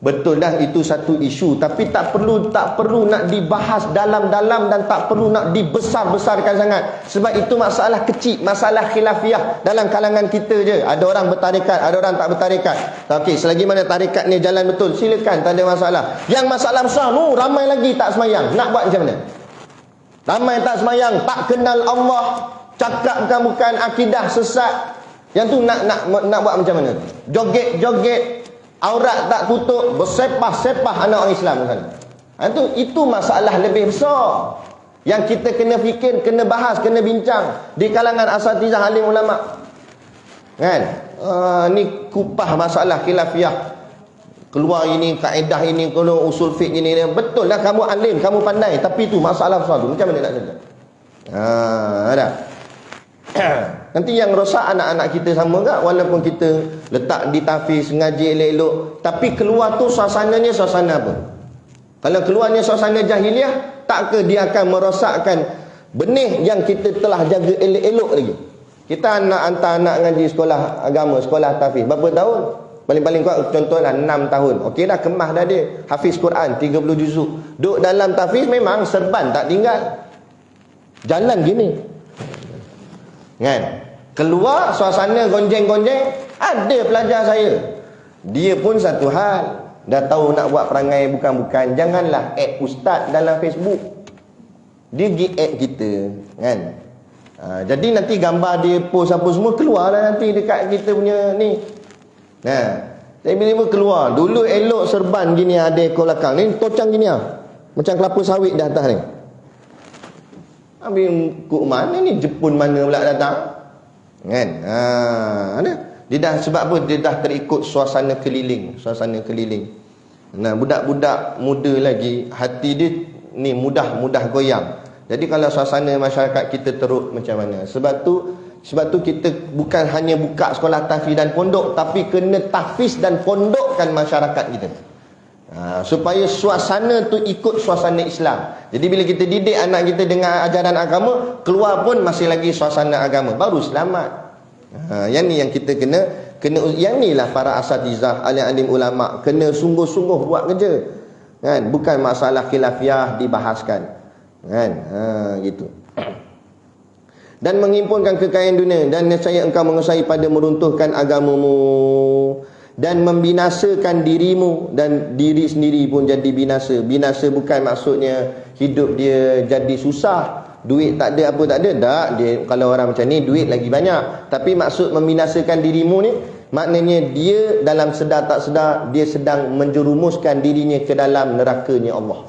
Betul dah itu satu isu, tapi tak perlu nak dibahas dalam-dalam dan tak perlu nak dibesar-besarkan sangat. Sebab itu masalah kecil, masalah khilafiyah dalam kalangan kita je. Ada orang bertarekat, ada orang tak bertarekat. Okey, selagi mana tarekat ni jalan betul, silakan, tak ada masalah. Yang masalah besar tu, ramai lagi tak semayang. Nak buat macam mana? Ramai tak semayang, tak kenal Allah, cakap bukan akidah sesat. Yang tu nak buat macam mana? Joget-joget, aurat tak tutup, bersepah-sepah anak orang Islam misalnya. Itu masalah lebih besar yang kita kena fikir, kena bahas, kena bincang di kalangan asatizah alim ulama. Kan? Ni kupah masalah khilafiyah. Keluar ini, kaedah ini, kalau usul fiqh ini. Betul lah kamu alim, kamu pandai, tapi tu masalah besar tu. Macam mana nak cakap? Ada. Nanti yang rosak anak-anak kita sama tak? Walaupun kita letak di tahfiz, ngaji elok-elok, tapi keluar tu suasananya suasana apa? Kalau keluarnya suasana jahiliah, tak ke dia akan merosakkan benih yang kita telah jaga elok-elok lagi? Kita nak hantar anak ngaji sekolah agama, sekolah tahfiz, berapa tahun? Paling-paling kuat contohlah 6 tahun. Okey dah, kemas dah dia. Hafiz Quran 30 juzuk. Duduk dalam tahfiz memang serban tak tinggal. Jalan gini. Kan? Keluar suasana gonjeng-gonjeng, ada pelajar saya. Dia pun satu hal. Dah tahu nak buat perangai bukan-bukan. Janganlah add ustaz dalam Facebook. Dia pergi add kita. Kan? Jadi nanti gambar dia post apa semua keluarlah nanti dekat kita punya ni. Tiba-tiba keluar. Dulu elok serban gini ada ekor belakang. Ni tocang gini lah. Macam kelapa sawit dah atas ni. Habis kok mana ni? Jepun mana pula datang? Kan? Ada. Dia dah, sebab apa? Dia dah terikut suasana keliling. Suasana keliling. Nah, budak-budak muda lagi, hati dia ni mudah goyang. Jadi kalau suasana masyarakat kita teruk macam mana? Sebab tu kita bukan hanya buka sekolah tahfiz dan pondok, tapi kena tahfiz dan pondokkan masyarakat kita. Supaya suasana tu ikut suasana Islam. Jadi bila kita didik anak kita dengan ajaran agama, keluar pun masih lagi suasana agama, baru selamat. Yang ni yang kita kena yang ni lah para asatizah, alim-alim ulama kena sungguh-sungguh buat kerja. Kan? Bukan masalah khilafiah dibahaskan. Kan? Gitu. Dan menghimpunkan kekayaan dunia, dan nescaya engkau menguasai pada meruntuhkan agamamu dan membinasakan dirimu, dan diri sendiri pun jadi binasa. Binasa bukan maksudnya hidup dia jadi susah, duit tak ada, apa tak ada. Tak, dia kalau orang macam ni duit lagi banyak. Tapi maksud membinasakan dirimu ni maknanya dia dalam sedar tak sedar dia sedang menjerumuskan dirinya ke dalam nerakanya Allah.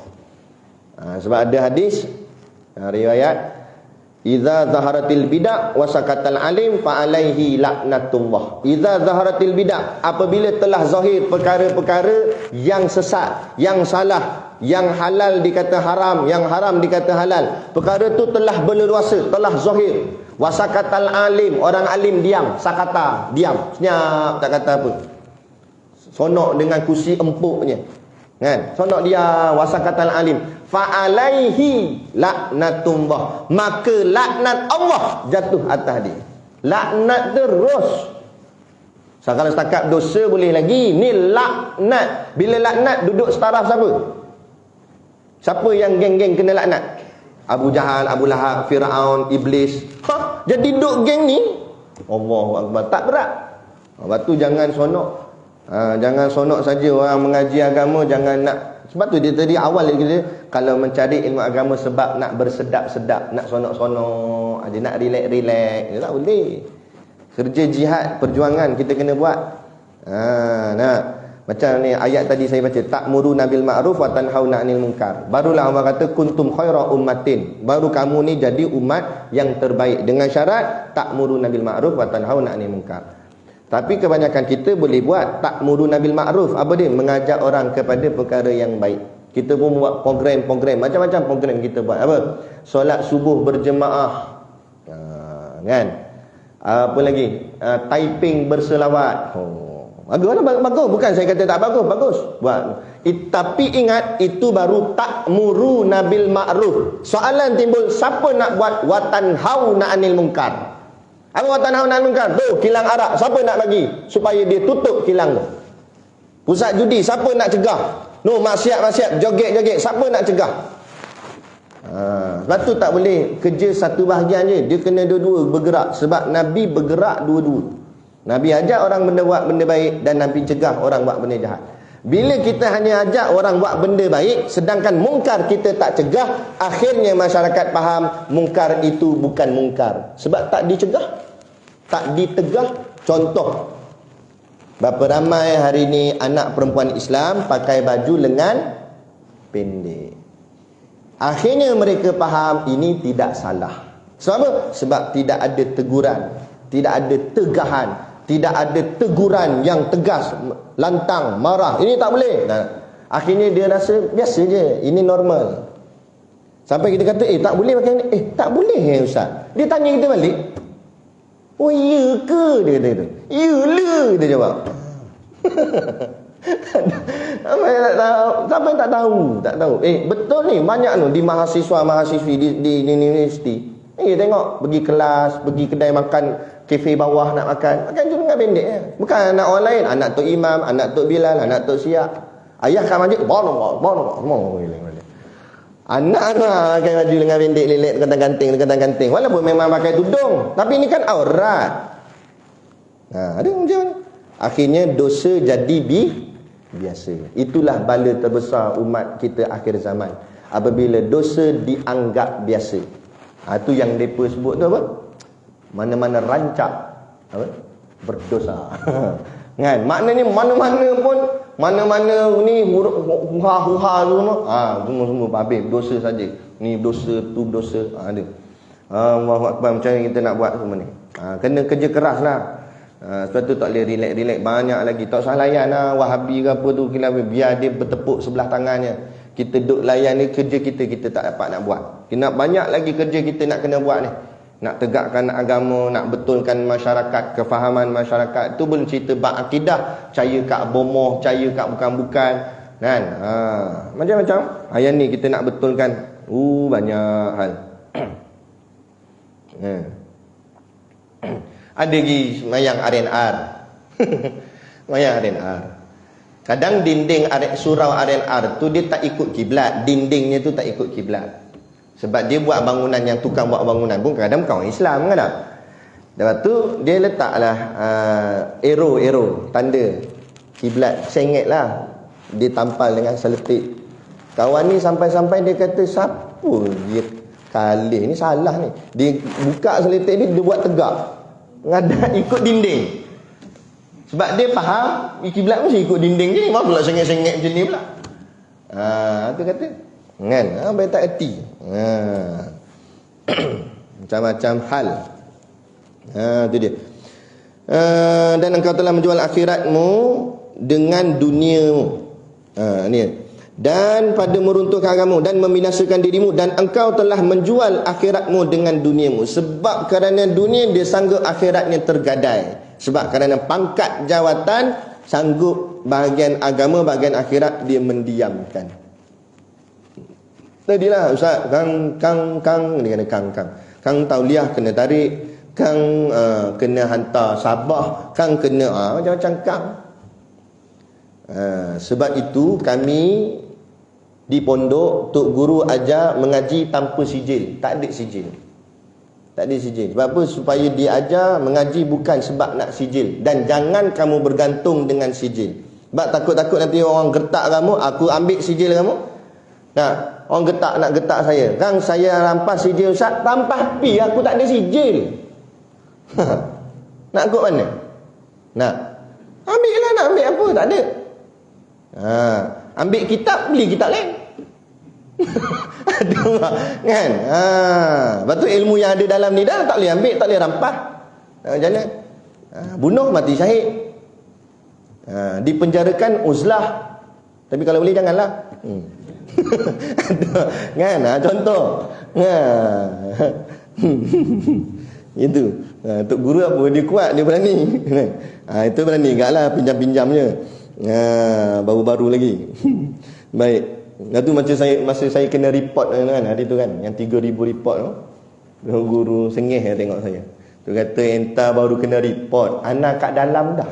Sebab ada hadis riwayat, idza zaharatil bid'ah wa sakatal alim fa alaihi laknatullah. Idza zaharatil bid'ah, apabila telah zahir perkara-perkara yang sesat, yang salah, yang halal dikata haram, yang haram dikata halal, perkara tu telah berleluasa, telah zahir. Wa sakatal alim, orang alim diam, sakata, diam, senyap, tak kata apa. Sonok dengan kursi empuknya. Kan? Sonok dia, wa sakatal alim. Fa alaihi laknatullah, maka laknat Allah jatuh atas dia. Laknat terus. Kalau setakat dosa boleh lagi, ni laknat. Bila laknat duduk setaraf siapa? Siapa yang geng-geng kena laknat? Abu Jahal, Abu Lahab, Firaun, Iblis. Jadi duduk geng ni, Allahu Akbar, tak berat. Lepas tu jangan sonok. Jangan sonok saja orang mengaji agama, jangan nak. Sebab tu dia tadi awal dia kalau mencari ilmu agama sebab nak bersedap-sedap, nak sonok-sonok, dia nak relax-relax, dia tak boleh. Kerja jihad, perjuangan kita kena buat. Macam ni ayat tadi saya baca, ta'muruna bil ma'ruf wa tanhauna 'anil munkar. Barulah Allah kata kuntum khaira ummatin. Baru kamu ni jadi umat yang terbaik dengan syarat ta'muruna bil ma'ruf wa tanhauna 'anil munkar. Tapi kebanyakan kita boleh buat ta'muruna bil ma'ruf. Apa dia? Mengajak orang kepada perkara yang baik. Kita pun buat program-program, macam-macam program kita buat. Apa? Solat subuh berjemaah. Kan? Apa lagi? Typing berselawat. Bagus. Bukan saya kata tak bagus, bagus. Buat. Tapi ingat, itu baru ta'muruna bil ma'ruf. Soalan timbul, siapa nak buat wa tanhauna 'anil munkar? Apa wa tanhauna 'anil munkar? Tu kilang arak, siapa nak bagi supaya dia tutup kilang tu? Pusat judi, siapa nak cegah? No, maksiat, joget-joget, siapa nak cegah? Sebab tu tak boleh kerja satu bahagian je. Dia kena dua-dua bergerak. Sebab Nabi bergerak dua-dua. Nabi ajak orang buat benda baik, dan Nabi cegah orang buat benda jahat. Bila kita hanya ajak orang buat benda baik, sedangkan mungkar kita tak cegah, akhirnya masyarakat faham mungkar itu bukan mungkar. Sebab tak dicegah, tak ditegah. Contoh, berapa ramai hari ini anak perempuan Islam pakai baju lengan pendek. Akhirnya mereka faham ini tidak salah. Sebab apa? Sebab tidak ada teguran, tidak ada tegahan, tidak ada teguran yang tegas, lantang, marah. Ini tak boleh. Akhirnya dia rasa biasa je, ini normal. Sampai kita kata, tak boleh pakai ni. Tak boleh Ustaz. Dia tanya kita balik, oh iya ke? Dia kata gitu. Iyalah, dia jawab. Siapa yang tak tahu? Tak tahu. Betul ni, banyak tu di mahasiswa-mahasiswi di universiti. Tengok, pergi kelas, pergi kedai makan kafe bawah nak makan tu lengan pendek je. Bukan anak orang lain, anak Tok Imam, anak Tok Bilal, anak Tok Siap. Ayah kat masjid, semua. Anak tu pakai baju lengan pendek, lelet, kentang-kanting. Walaupun memang pakai tudung, tapi ini kan aurat. Ada macam mana? Akhirnya dosa jadi biasa. Itulah bala terbesar umat kita akhir zaman. Apabila dosa dianggap biasa. Itu yang mereka sebut tu apa? Mana-mana rancak apa? Berdosa. Kan? Maknanya mana-mana pun, mana-mana ni huha-huha semua. Semua habis dosa saja. Ni dosa, tu dosa. Ada. Allahu Akbar, macam mana kita nak buat semua ni? Kena kerja keras lah. Sebab tu tak boleh relax banyak lagi. Tak usah layan lah Wahabi ke apa tu, biar dia bertepuk sebelah tangannya. Kita duk layan ni, kerja kita tak dapat nak buat. Kena banyak lagi kerja kita nak kena buat ni. Nak tegakkan agama, nak betulkan masyarakat, kefahaman masyarakat. Tu belum cerita bab akidah, percaya kat bomoh, percaya kat bukan-bukan, kan? Macam-macam. Yang ni kita nak betulkan. Banyak hal. Ada lagi semayang RNR. Semayang RNR. Kadang dinding surau RNR tu dia tak ikut kiblat. Dindingnya tu tak ikut kiblat. Sebab dia buat bangunan, yang tukang buat bangunan pun kadang bukan orang Islam kan tak? Lepas tu dia letaklah arrow tanda kiblat, sengit lah. Dia tampal dengan seletik. Kawan ni sampai-sampai dia kata, siapa dia kalih ni, salah ni. Dia buka seletik dia buat tegak. Ngadat ikut dinding. Sebab dia faham kiblat mesti ikut dinding je. Mana pula sengit-sengit macam ni pula. Tu kata kan, baik tak erti. Macam-macam hal. Tu dia. Dan engkau telah menjual akhiratmu dengan duniamu. Ni. Dan pada meruntuhkan agamamu dan membinasakan dirimu, dan engkau telah menjual akhiratmu dengan duniamu. Sebab kerana dunia dia sanggup akhiratnya tergadai. Sebab kerana pangkat jawatan sanggup bahagian agama, bahagian akhirat dia mendiamkan. Tadilah Ustaz, kang ni kena kang tauliah kena tarik, kang kena hantar Sabah, kang kena macam-macam kang. Sebab itu kami di pondok Tok Guru ajar mengaji tanpa sijil. Tak ada sijil. Sebab apa? Supaya dia ajar mengaji bukan sebab nak sijil. Dan jangan kamu bergantung dengan sijil. Sebab takut-takut nanti orang gertak kamu, aku ambil sijil kamu. Nah, orang nak getak saya. Kang, saya rampas sijil Ustaz. Rampas pi, aku tak ada sijil. Nak ikut mana? Ambil lah, nak ambil apa? Tak ada. Ambil kitab, beli kitab lain. Ada kan? Lepas tu ilmu yang ada dalam ni dah tak boleh ambil, tak boleh rampas. Jalan. Bunuh, mati syahid. Dipenjarakan, uzlah. Tapi kalau boleh janganlah. Kan? Contoh. Itu. Tok Guru apa? Dia kuat, dia berani. Itu berani gaklah pinjam-pinjamnya. Baru-baru lagi. Baik. Itu macam masa saya kena report kan, hari tu kan, yang 3,000 report tu. Guru sengih tengok saya. Tu kata, entah baru kena report, anak kat dalam dah.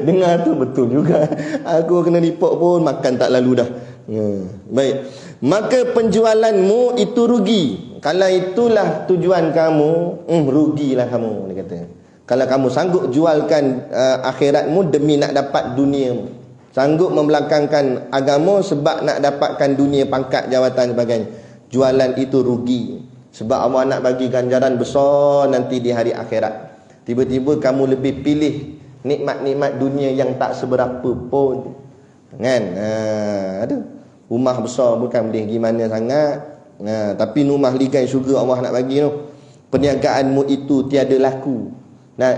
Dengar tu betul juga. Aku kena report pun makan tak lalu dah. Baik. Maka penjualanmu itu rugi. Kalau itulah tujuan kamu, rugilah kamu, dia kata. Kalau kamu sanggup jualkan akhiratmu demi nak dapat duniamu, sanggup membelakangkan agama sebab nak dapatkan dunia, pangkat, jawatan sebagainya, jualan itu rugi. Sebab Allah nak bagi ganjaran besar nanti di hari akhirat. Tiba-tiba kamu lebih pilih nikmat-nikmat dunia yang tak seberapa pun, kan? Ada rumah besar bukan boleh gimana sangat, tapi rumah ligai syurga Allah nak bagi tu. Perniagaanmu itu tiada laku.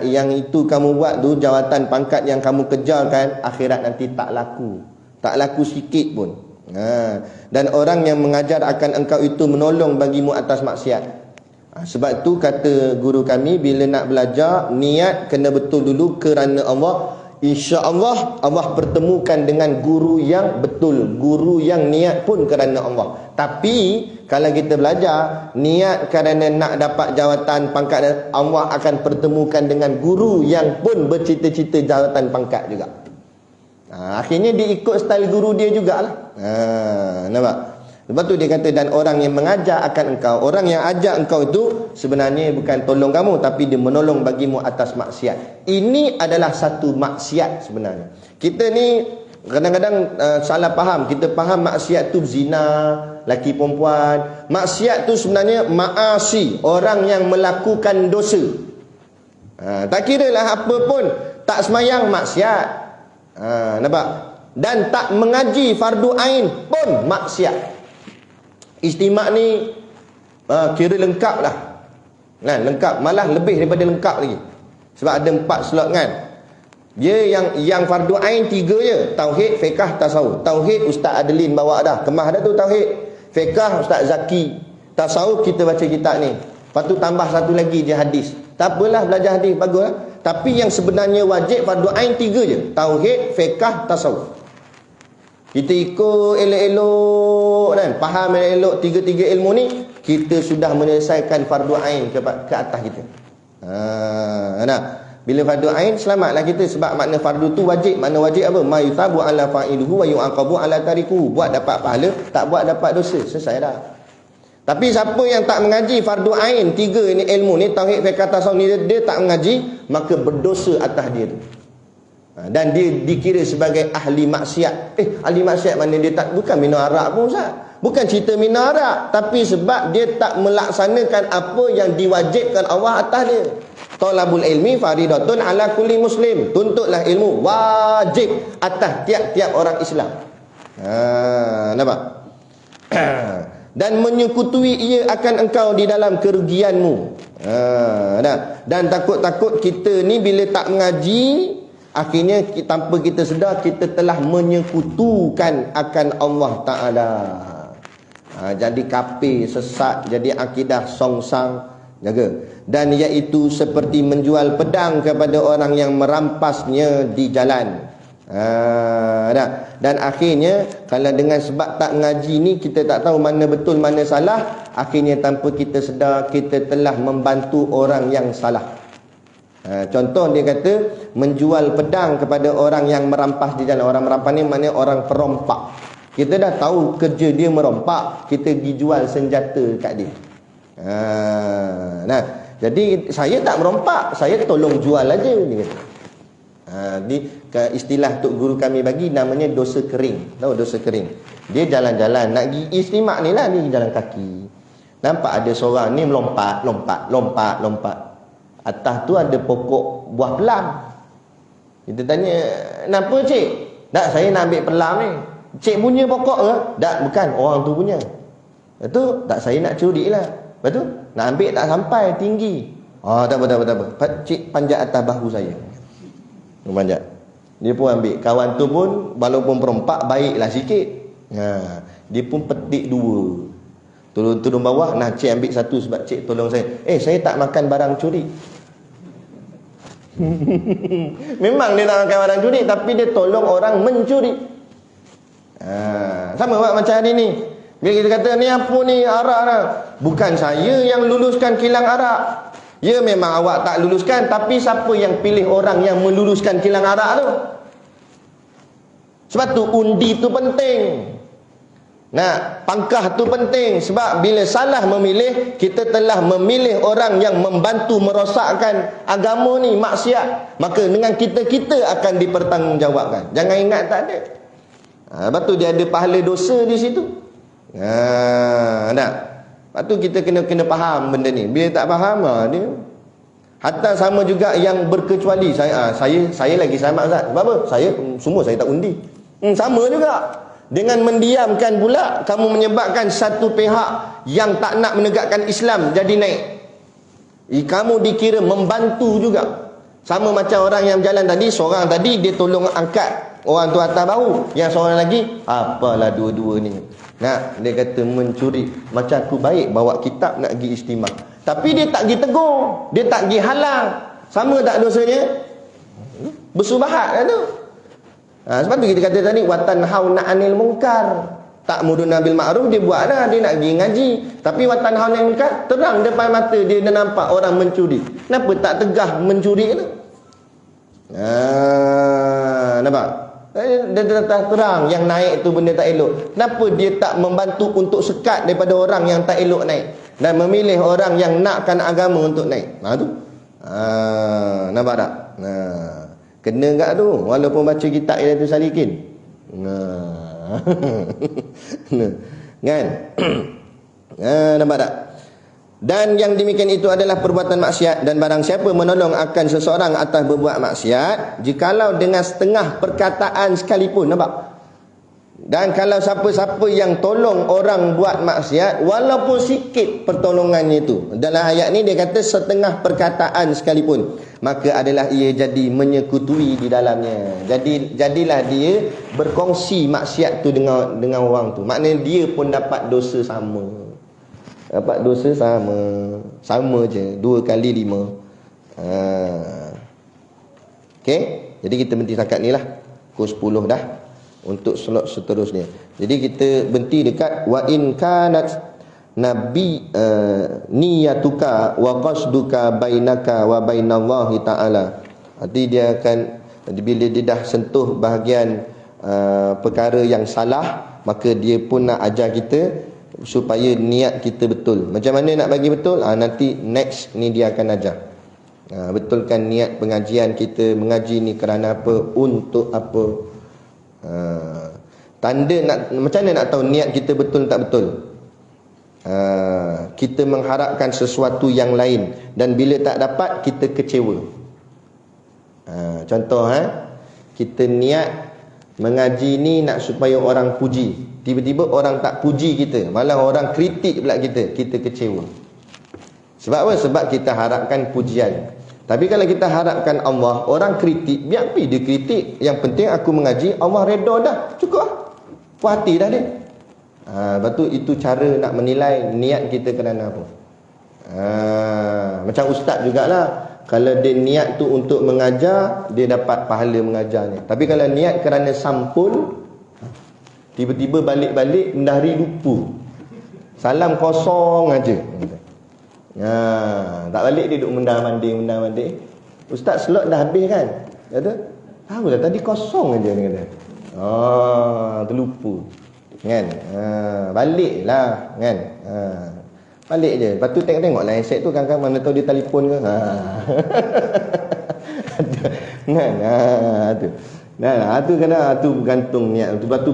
Yang itu kamu buat tu, jawatan pangkat yang kamu kejarkan, akhirat nanti tak laku. Tak laku sikit pun. Dan orang yang mengajar akan engkau itu menolong bagimu atas maksiat. Sebab tu kata guru kami, bila nak belajar, niat kena betul dulu kerana Allah. insya-Allah Allah pertemukan dengan guru yang betul, guru yang niat pun kerana Allah. Tapi kalau kita belajar niat kerana nak dapat jawatan pangkat, Allah akan pertemukan dengan guru yang pun bercita-cita jawatan pangkat juga. Akhirnya dia ikut style guru dia jugalah. Nampak? Lepas tu dia kata, dan orang yang mengajar akan engkau, orang yang ajak engkau itu sebenarnya bukan tolong kamu, tapi dia menolong bagimu atas maksiat. Ini adalah satu maksiat sebenarnya. Kita ni kadang-kadang salah faham. Kita faham maksiat tu zina, laki perempuan. Maksiat tu sebenarnya maasi, orang yang melakukan dosa. Tak kira lah apa pun, tak semayang maksiat. Nampak? Dan tak mengaji fardu ain pun maksiat. Istimak ni kira lengkap lah kan? Lengkap, malah lebih daripada lengkap lagi. Sebab ada 4 slot kan. Dia yang fardu ain 3 je. Tauhid, fiqh, tasawuf. Tauhid Ustaz Adeline bawa dah, kemah dah tu tauhid. Fiqh Ustaz Zaki. Tasawuf kita baca kitab ni. Lepas tu tambah satu lagi je hadis. Tak apalah, belajar hadis bagus lah. Tapi yang sebenarnya wajib fardu ain 3 je. Tauhid, fiqh, tasawuf. Kita ikut elok-elok kan, faham elok 3 ilmu ni, kita sudah menyelesaikan fardu ain ke atas kita. Nah, bila fardu ain selamatlah kita, sebab makna fardu tu wajib. Makna wajib apa? Ma yuthabu ala fa'iluhu wa yu'aqabu ala tariku. Buat dapat pahala, tak buat dapat dosa. Selesai dah. Tapi siapa yang tak mengaji fardu ain 3 ni ilmu ni, tauhid, fiqh, tasawuf ni, dia tak mengaji, maka berdosa atas dia tu. Dan dia dikira sebagai ahli maksiat. Ahli maksiat mana? Dia tak, bukan minum arak pun Ustaz, bukan cerita minum arak, tapi sebab dia tak melaksanakan apa yang diwajibkan Allah atas dia. Talabul ilmi faridatun ala kulli muslim. Tuntutlah ilmu wajib atas tiap-tiap orang Islam. Nampak? Dan menyekutui ia akan engkau di dalam kerugianmu. Dan takut-takut kita ni bila tak mengaji, akhirnya tanpa kita sedar, kita telah menyekutukan akan Allah Ta'ala. Jadi kafir, sesat, jadi akidah songsang. Jaga. Dan iaitu seperti menjual pedang kepada orang yang merampasnya di jalan. Dan akhirnya kalau dengan sebab tak mengaji ni, kita tak tahu mana betul mana salah, akhirnya tanpa kita sedar, kita telah membantu orang yang salah. Contoh dia kata menjual pedang kepada orang yang merampas di jalan. Orang merampas ni maknanya orang perompak. Kita dah tahu kerja dia merompak, kita pergi jual senjata kat dia. Nah, jadi saya tak merompak, saya tolong jual aja, dia kata. Istilah tok guru kami bagi namanya dosa kering. Tahu dosa kering? Dia jalan-jalan nak pergi istimak ni lah, ni jalan kaki. Nampak ada seorang ni melompat. Atas tu ada pokok buah pelam. Kita tanya, kenapa cik? Tak, saya nak ambil pelam ni. Cik punya pokok ke? Tak, bukan, orang tu punya. Lepas tu, tak, saya nak curi lah. Lepas tu, nak ambil tak sampai, tinggi. Tak apa. Cik panjat atas bahu saya. Panjat. Dia pun ambil. Kawan tu pun, walaupun perompak, baiklah sikit. Dia pun petik 2. Turun bawah. Nah, cik ambil 1 sebab cik tolong saya. Saya tak makan barang curi. Memang dia tak makan barang curi, tapi dia tolong orang mencuri. Sama macam hari ni. Bila kita kata ni apa ni, arak lah. Bukan saya yang luluskan kilang arak. Ya, memang awak tak luluskan, tapi siapa yang pilih orang yang meluluskan kilang arak tu? Sebab tu undi tu penting. Nah, pangkah tu penting. Sebab bila salah memilih, kita telah memilih orang yang membantu merosakkan agama ni, maksiat. Maka dengan kita akan dipertanggungjawabkan. Jangan ingat tak ada. Lepas tu dia ada pahala dosa di situ. Lepas tu kita kena faham benda ni. Bila tak faham, dia hatta sama juga yang berkecuali. Saya lagi sama Ustaz. Sebab apa? Semua saya tak undi. Sama juga. Dengan mendiamkan pula, kamu menyebabkan satu pihak yang tak nak menegakkan Islam jadi naik. Kamu dikira membantu juga. Sama macam orang yang jalan tadi. Seorang tadi dia tolong angkat orang tu atas bahu. Yang seorang lagi, apalah dua-dua ni. Nah, dia kata mencuri. Macam aku baik bawa kitab nak pergi istimak, tapi dia tak pergi tegur, dia tak pergi halang. Sama tak dosanya? Bersubahat lah tu. Sebab tu kita kata tadi watan hauna 'anil munkar. Ta'muruna bil ma'ruf dia buat dah, dia nak pergi ngaji. Tapi watan hauna 'anil munkar terang depan mata dia nampak orang mencuri. Kenapa tak tegah mencuri tu? Nampak? Dia terang yang naik tu benda tak elok. Kenapa dia tak membantu untuk sekat daripada orang yang tak elok naik dan memilih orang yang nakkan agama untuk naik? Tu. Nampak tak? Kena enggak tu walaupun baca kitab Ilatul Salikin. Kan? Nampak tak? Dan yang demikian itu adalah perbuatan maksiat, dan barang siapa menolong akan seseorang atas berbuat maksiat, jikalau dengan setengah perkataan sekalipun, nampak? Dan kalau siapa-siapa yang tolong orang buat maksiat walaupun sikit pertolongannya itu, dalam ayat ni dia kata setengah perkataan sekalipun, maka adalah ia jadi menyekutui di dalamnya. Jadilah dia berkongsi maksiat tu dengan orang tu. Maknanya dia pun dapat dosa sama. Dapat dosa sama. Sama je, 2 kali 5. Okey, jadi kita berhenti setakat ni lah. Pukul 10 dah. Untuk slot seterusnya. Jadi kita berhenti dekat wa in kanat nabi niyatuka wa qasduka bainaka wa bainallahi ta'ala. Nanti dia akan, bila dia dah sentuh bahagian perkara yang salah, maka dia pun nak ajar kita supaya niat kita betul. Macam mana nak bagi betul? Nanti next ni dia akan ajar. Betulkan niat pengajian kita. Mengaji ni kerana apa? Untuk apa? Tanda nak, macam mana nak tahu niat kita betul tak betul? Kita mengharapkan sesuatu yang lain, dan bila tak dapat kita kecewa. Contoh, kita niat mengaji ni nak supaya orang puji, tiba-tiba orang tak puji kita, malah orang kritik pula kita kecewa. Sebab apa? Sebab kita harapkan pujian. Tapi kalau kita harapkan Allah, orang kritik, biar pergi dia kritik. Yang penting aku mengaji, Allah redha dah. Cukup lah. Puas hati dah dia. Lepas tu itu cara nak menilai niat kita kerana apa. Macam ustaz jugalah. Kalau dia niat tu untuk mengajar, dia dapat pahala mengajarnya. Tapi kalau niat kerana sampul, tiba-tiba balik-balik mendahari lupa. Salam kosong aja. Tak balik dia duduk mendah-manding. Ustaz slot dah habis kan? Kata, tahu lah tadi kosong aja ni kata. Terlupa. Kan? Balik lah kan? Balik je. Lepas tu tengok lah handset tu, kadang-kadang mana tahu dia telefon ke. Kan? Tu. Tu kena tu bergantung niat. Sebab tu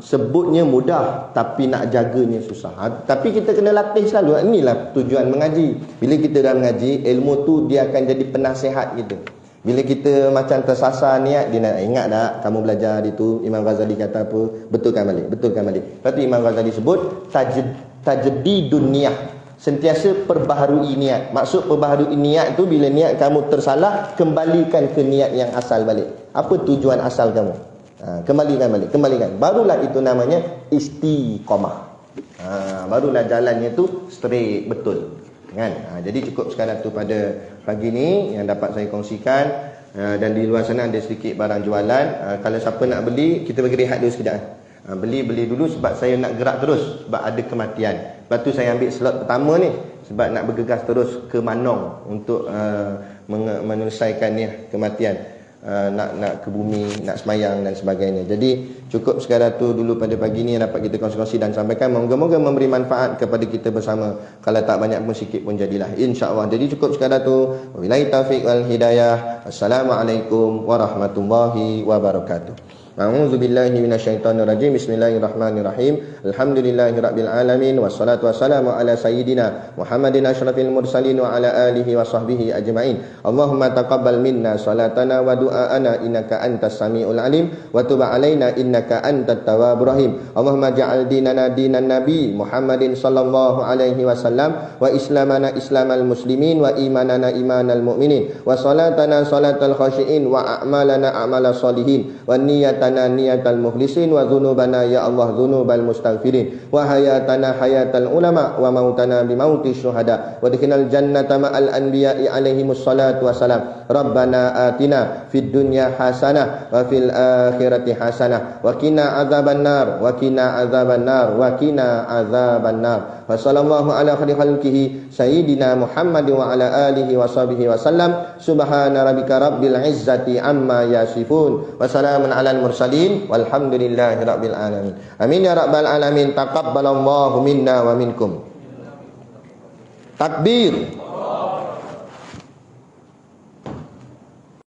sebutnya mudah tapi nak jaganya susah. Tapi kita kena latih selalu. Inilah tujuan mengaji. Bila kita dah mengaji, ilmu tu dia akan jadi penasihat kita. Bila kita macam tersasar niat, dia nak ingat tak kamu belajar itu Imam Ghazali kata apa? Betulkan balik. Lepas tu Imam Ghazali sebut tajdidun niyah. Sentiasa perbaharui niat. Maksud perbaharui niat tu, bila niat kamu tersalah, kembalikan ke niat yang asal balik. Apa tujuan asal kamu? Kembalikan balik. Barulah itu namanya istiqamah. Barulah jalannya tu straight, betul. Kan? Jadi cukup sekarang tu pada pagi ni yang dapat saya kongsikan. Dan di luar sana ada sedikit barang jualan. Kalau siapa nak beli, kita bagi rehat dulu sekejap. Beli dulu sebab saya nak gerak terus, sebab ada kematian. Lepas tu saya ambil slot pertama ni sebab nak bergegas terus ke Manong untuk menyelesaikan ni kematian. Nak ke bumi, nak semayang dan sebagainya. Jadi cukup sekadar tu dulu pada pagi ni yang dapat kita kongsi-kongsi dan sampaikan. Moga-moga memberi manfaat kepada kita bersama. Kalau tak banyak pun sikit pun jadilah, insya-Allah. Jadi cukup sekadar tu. Wabillahi taufiq wal hidayah. Assalamualaikum warahmatullahi wabarakatuh. A'udzu billahi minasyaitonir rajim. Bismillahirrahmanirrahim. Alhamdulillahirabbil alamin wassalatu wassalamu ala sayyidina Muhammadin asyrafil mursalin wa ala alihi wa sahbihi ajmain. Allahumma taqabbal minna salatana wa du'aana innaka antas samiul alim wa tub alaina innaka antat tawwabur rahim. Allahumma ja'al dinana dinan nabi Muhammadin sallallahu alaihi wasallam wa islamana islamal muslimin wa imanana imanal mu'minin wa salatana salatal khashiin wa a'malana a'malas solihin wa niyyat niyatana niyatal mukhlisin wa dhunubana ya Allah dhunubal mustaghfirin wa hayatana hayatal ulama wa mautana bimauti syuhada wa adkhilnal jannata ma'al anbiya'i alaihimus salatu wassalam. Rabbana atina fid dunya hasanah wa fil akhirati hasanah wa qina adzabannar wa qina adzabannar wa qina adzabannar. Wa sallallahu ala khairi khalqihi sayyidina Muhammad wa ala alihi wa sahbihi wa sallam. Subhana rabbika rabbil izzati amma yasifun wa salamun alal mursalin walhamdulillahi rabbil alamin. Amin ya rabbal alamin. Taqabbalallahu minna wa minkum. Takbir.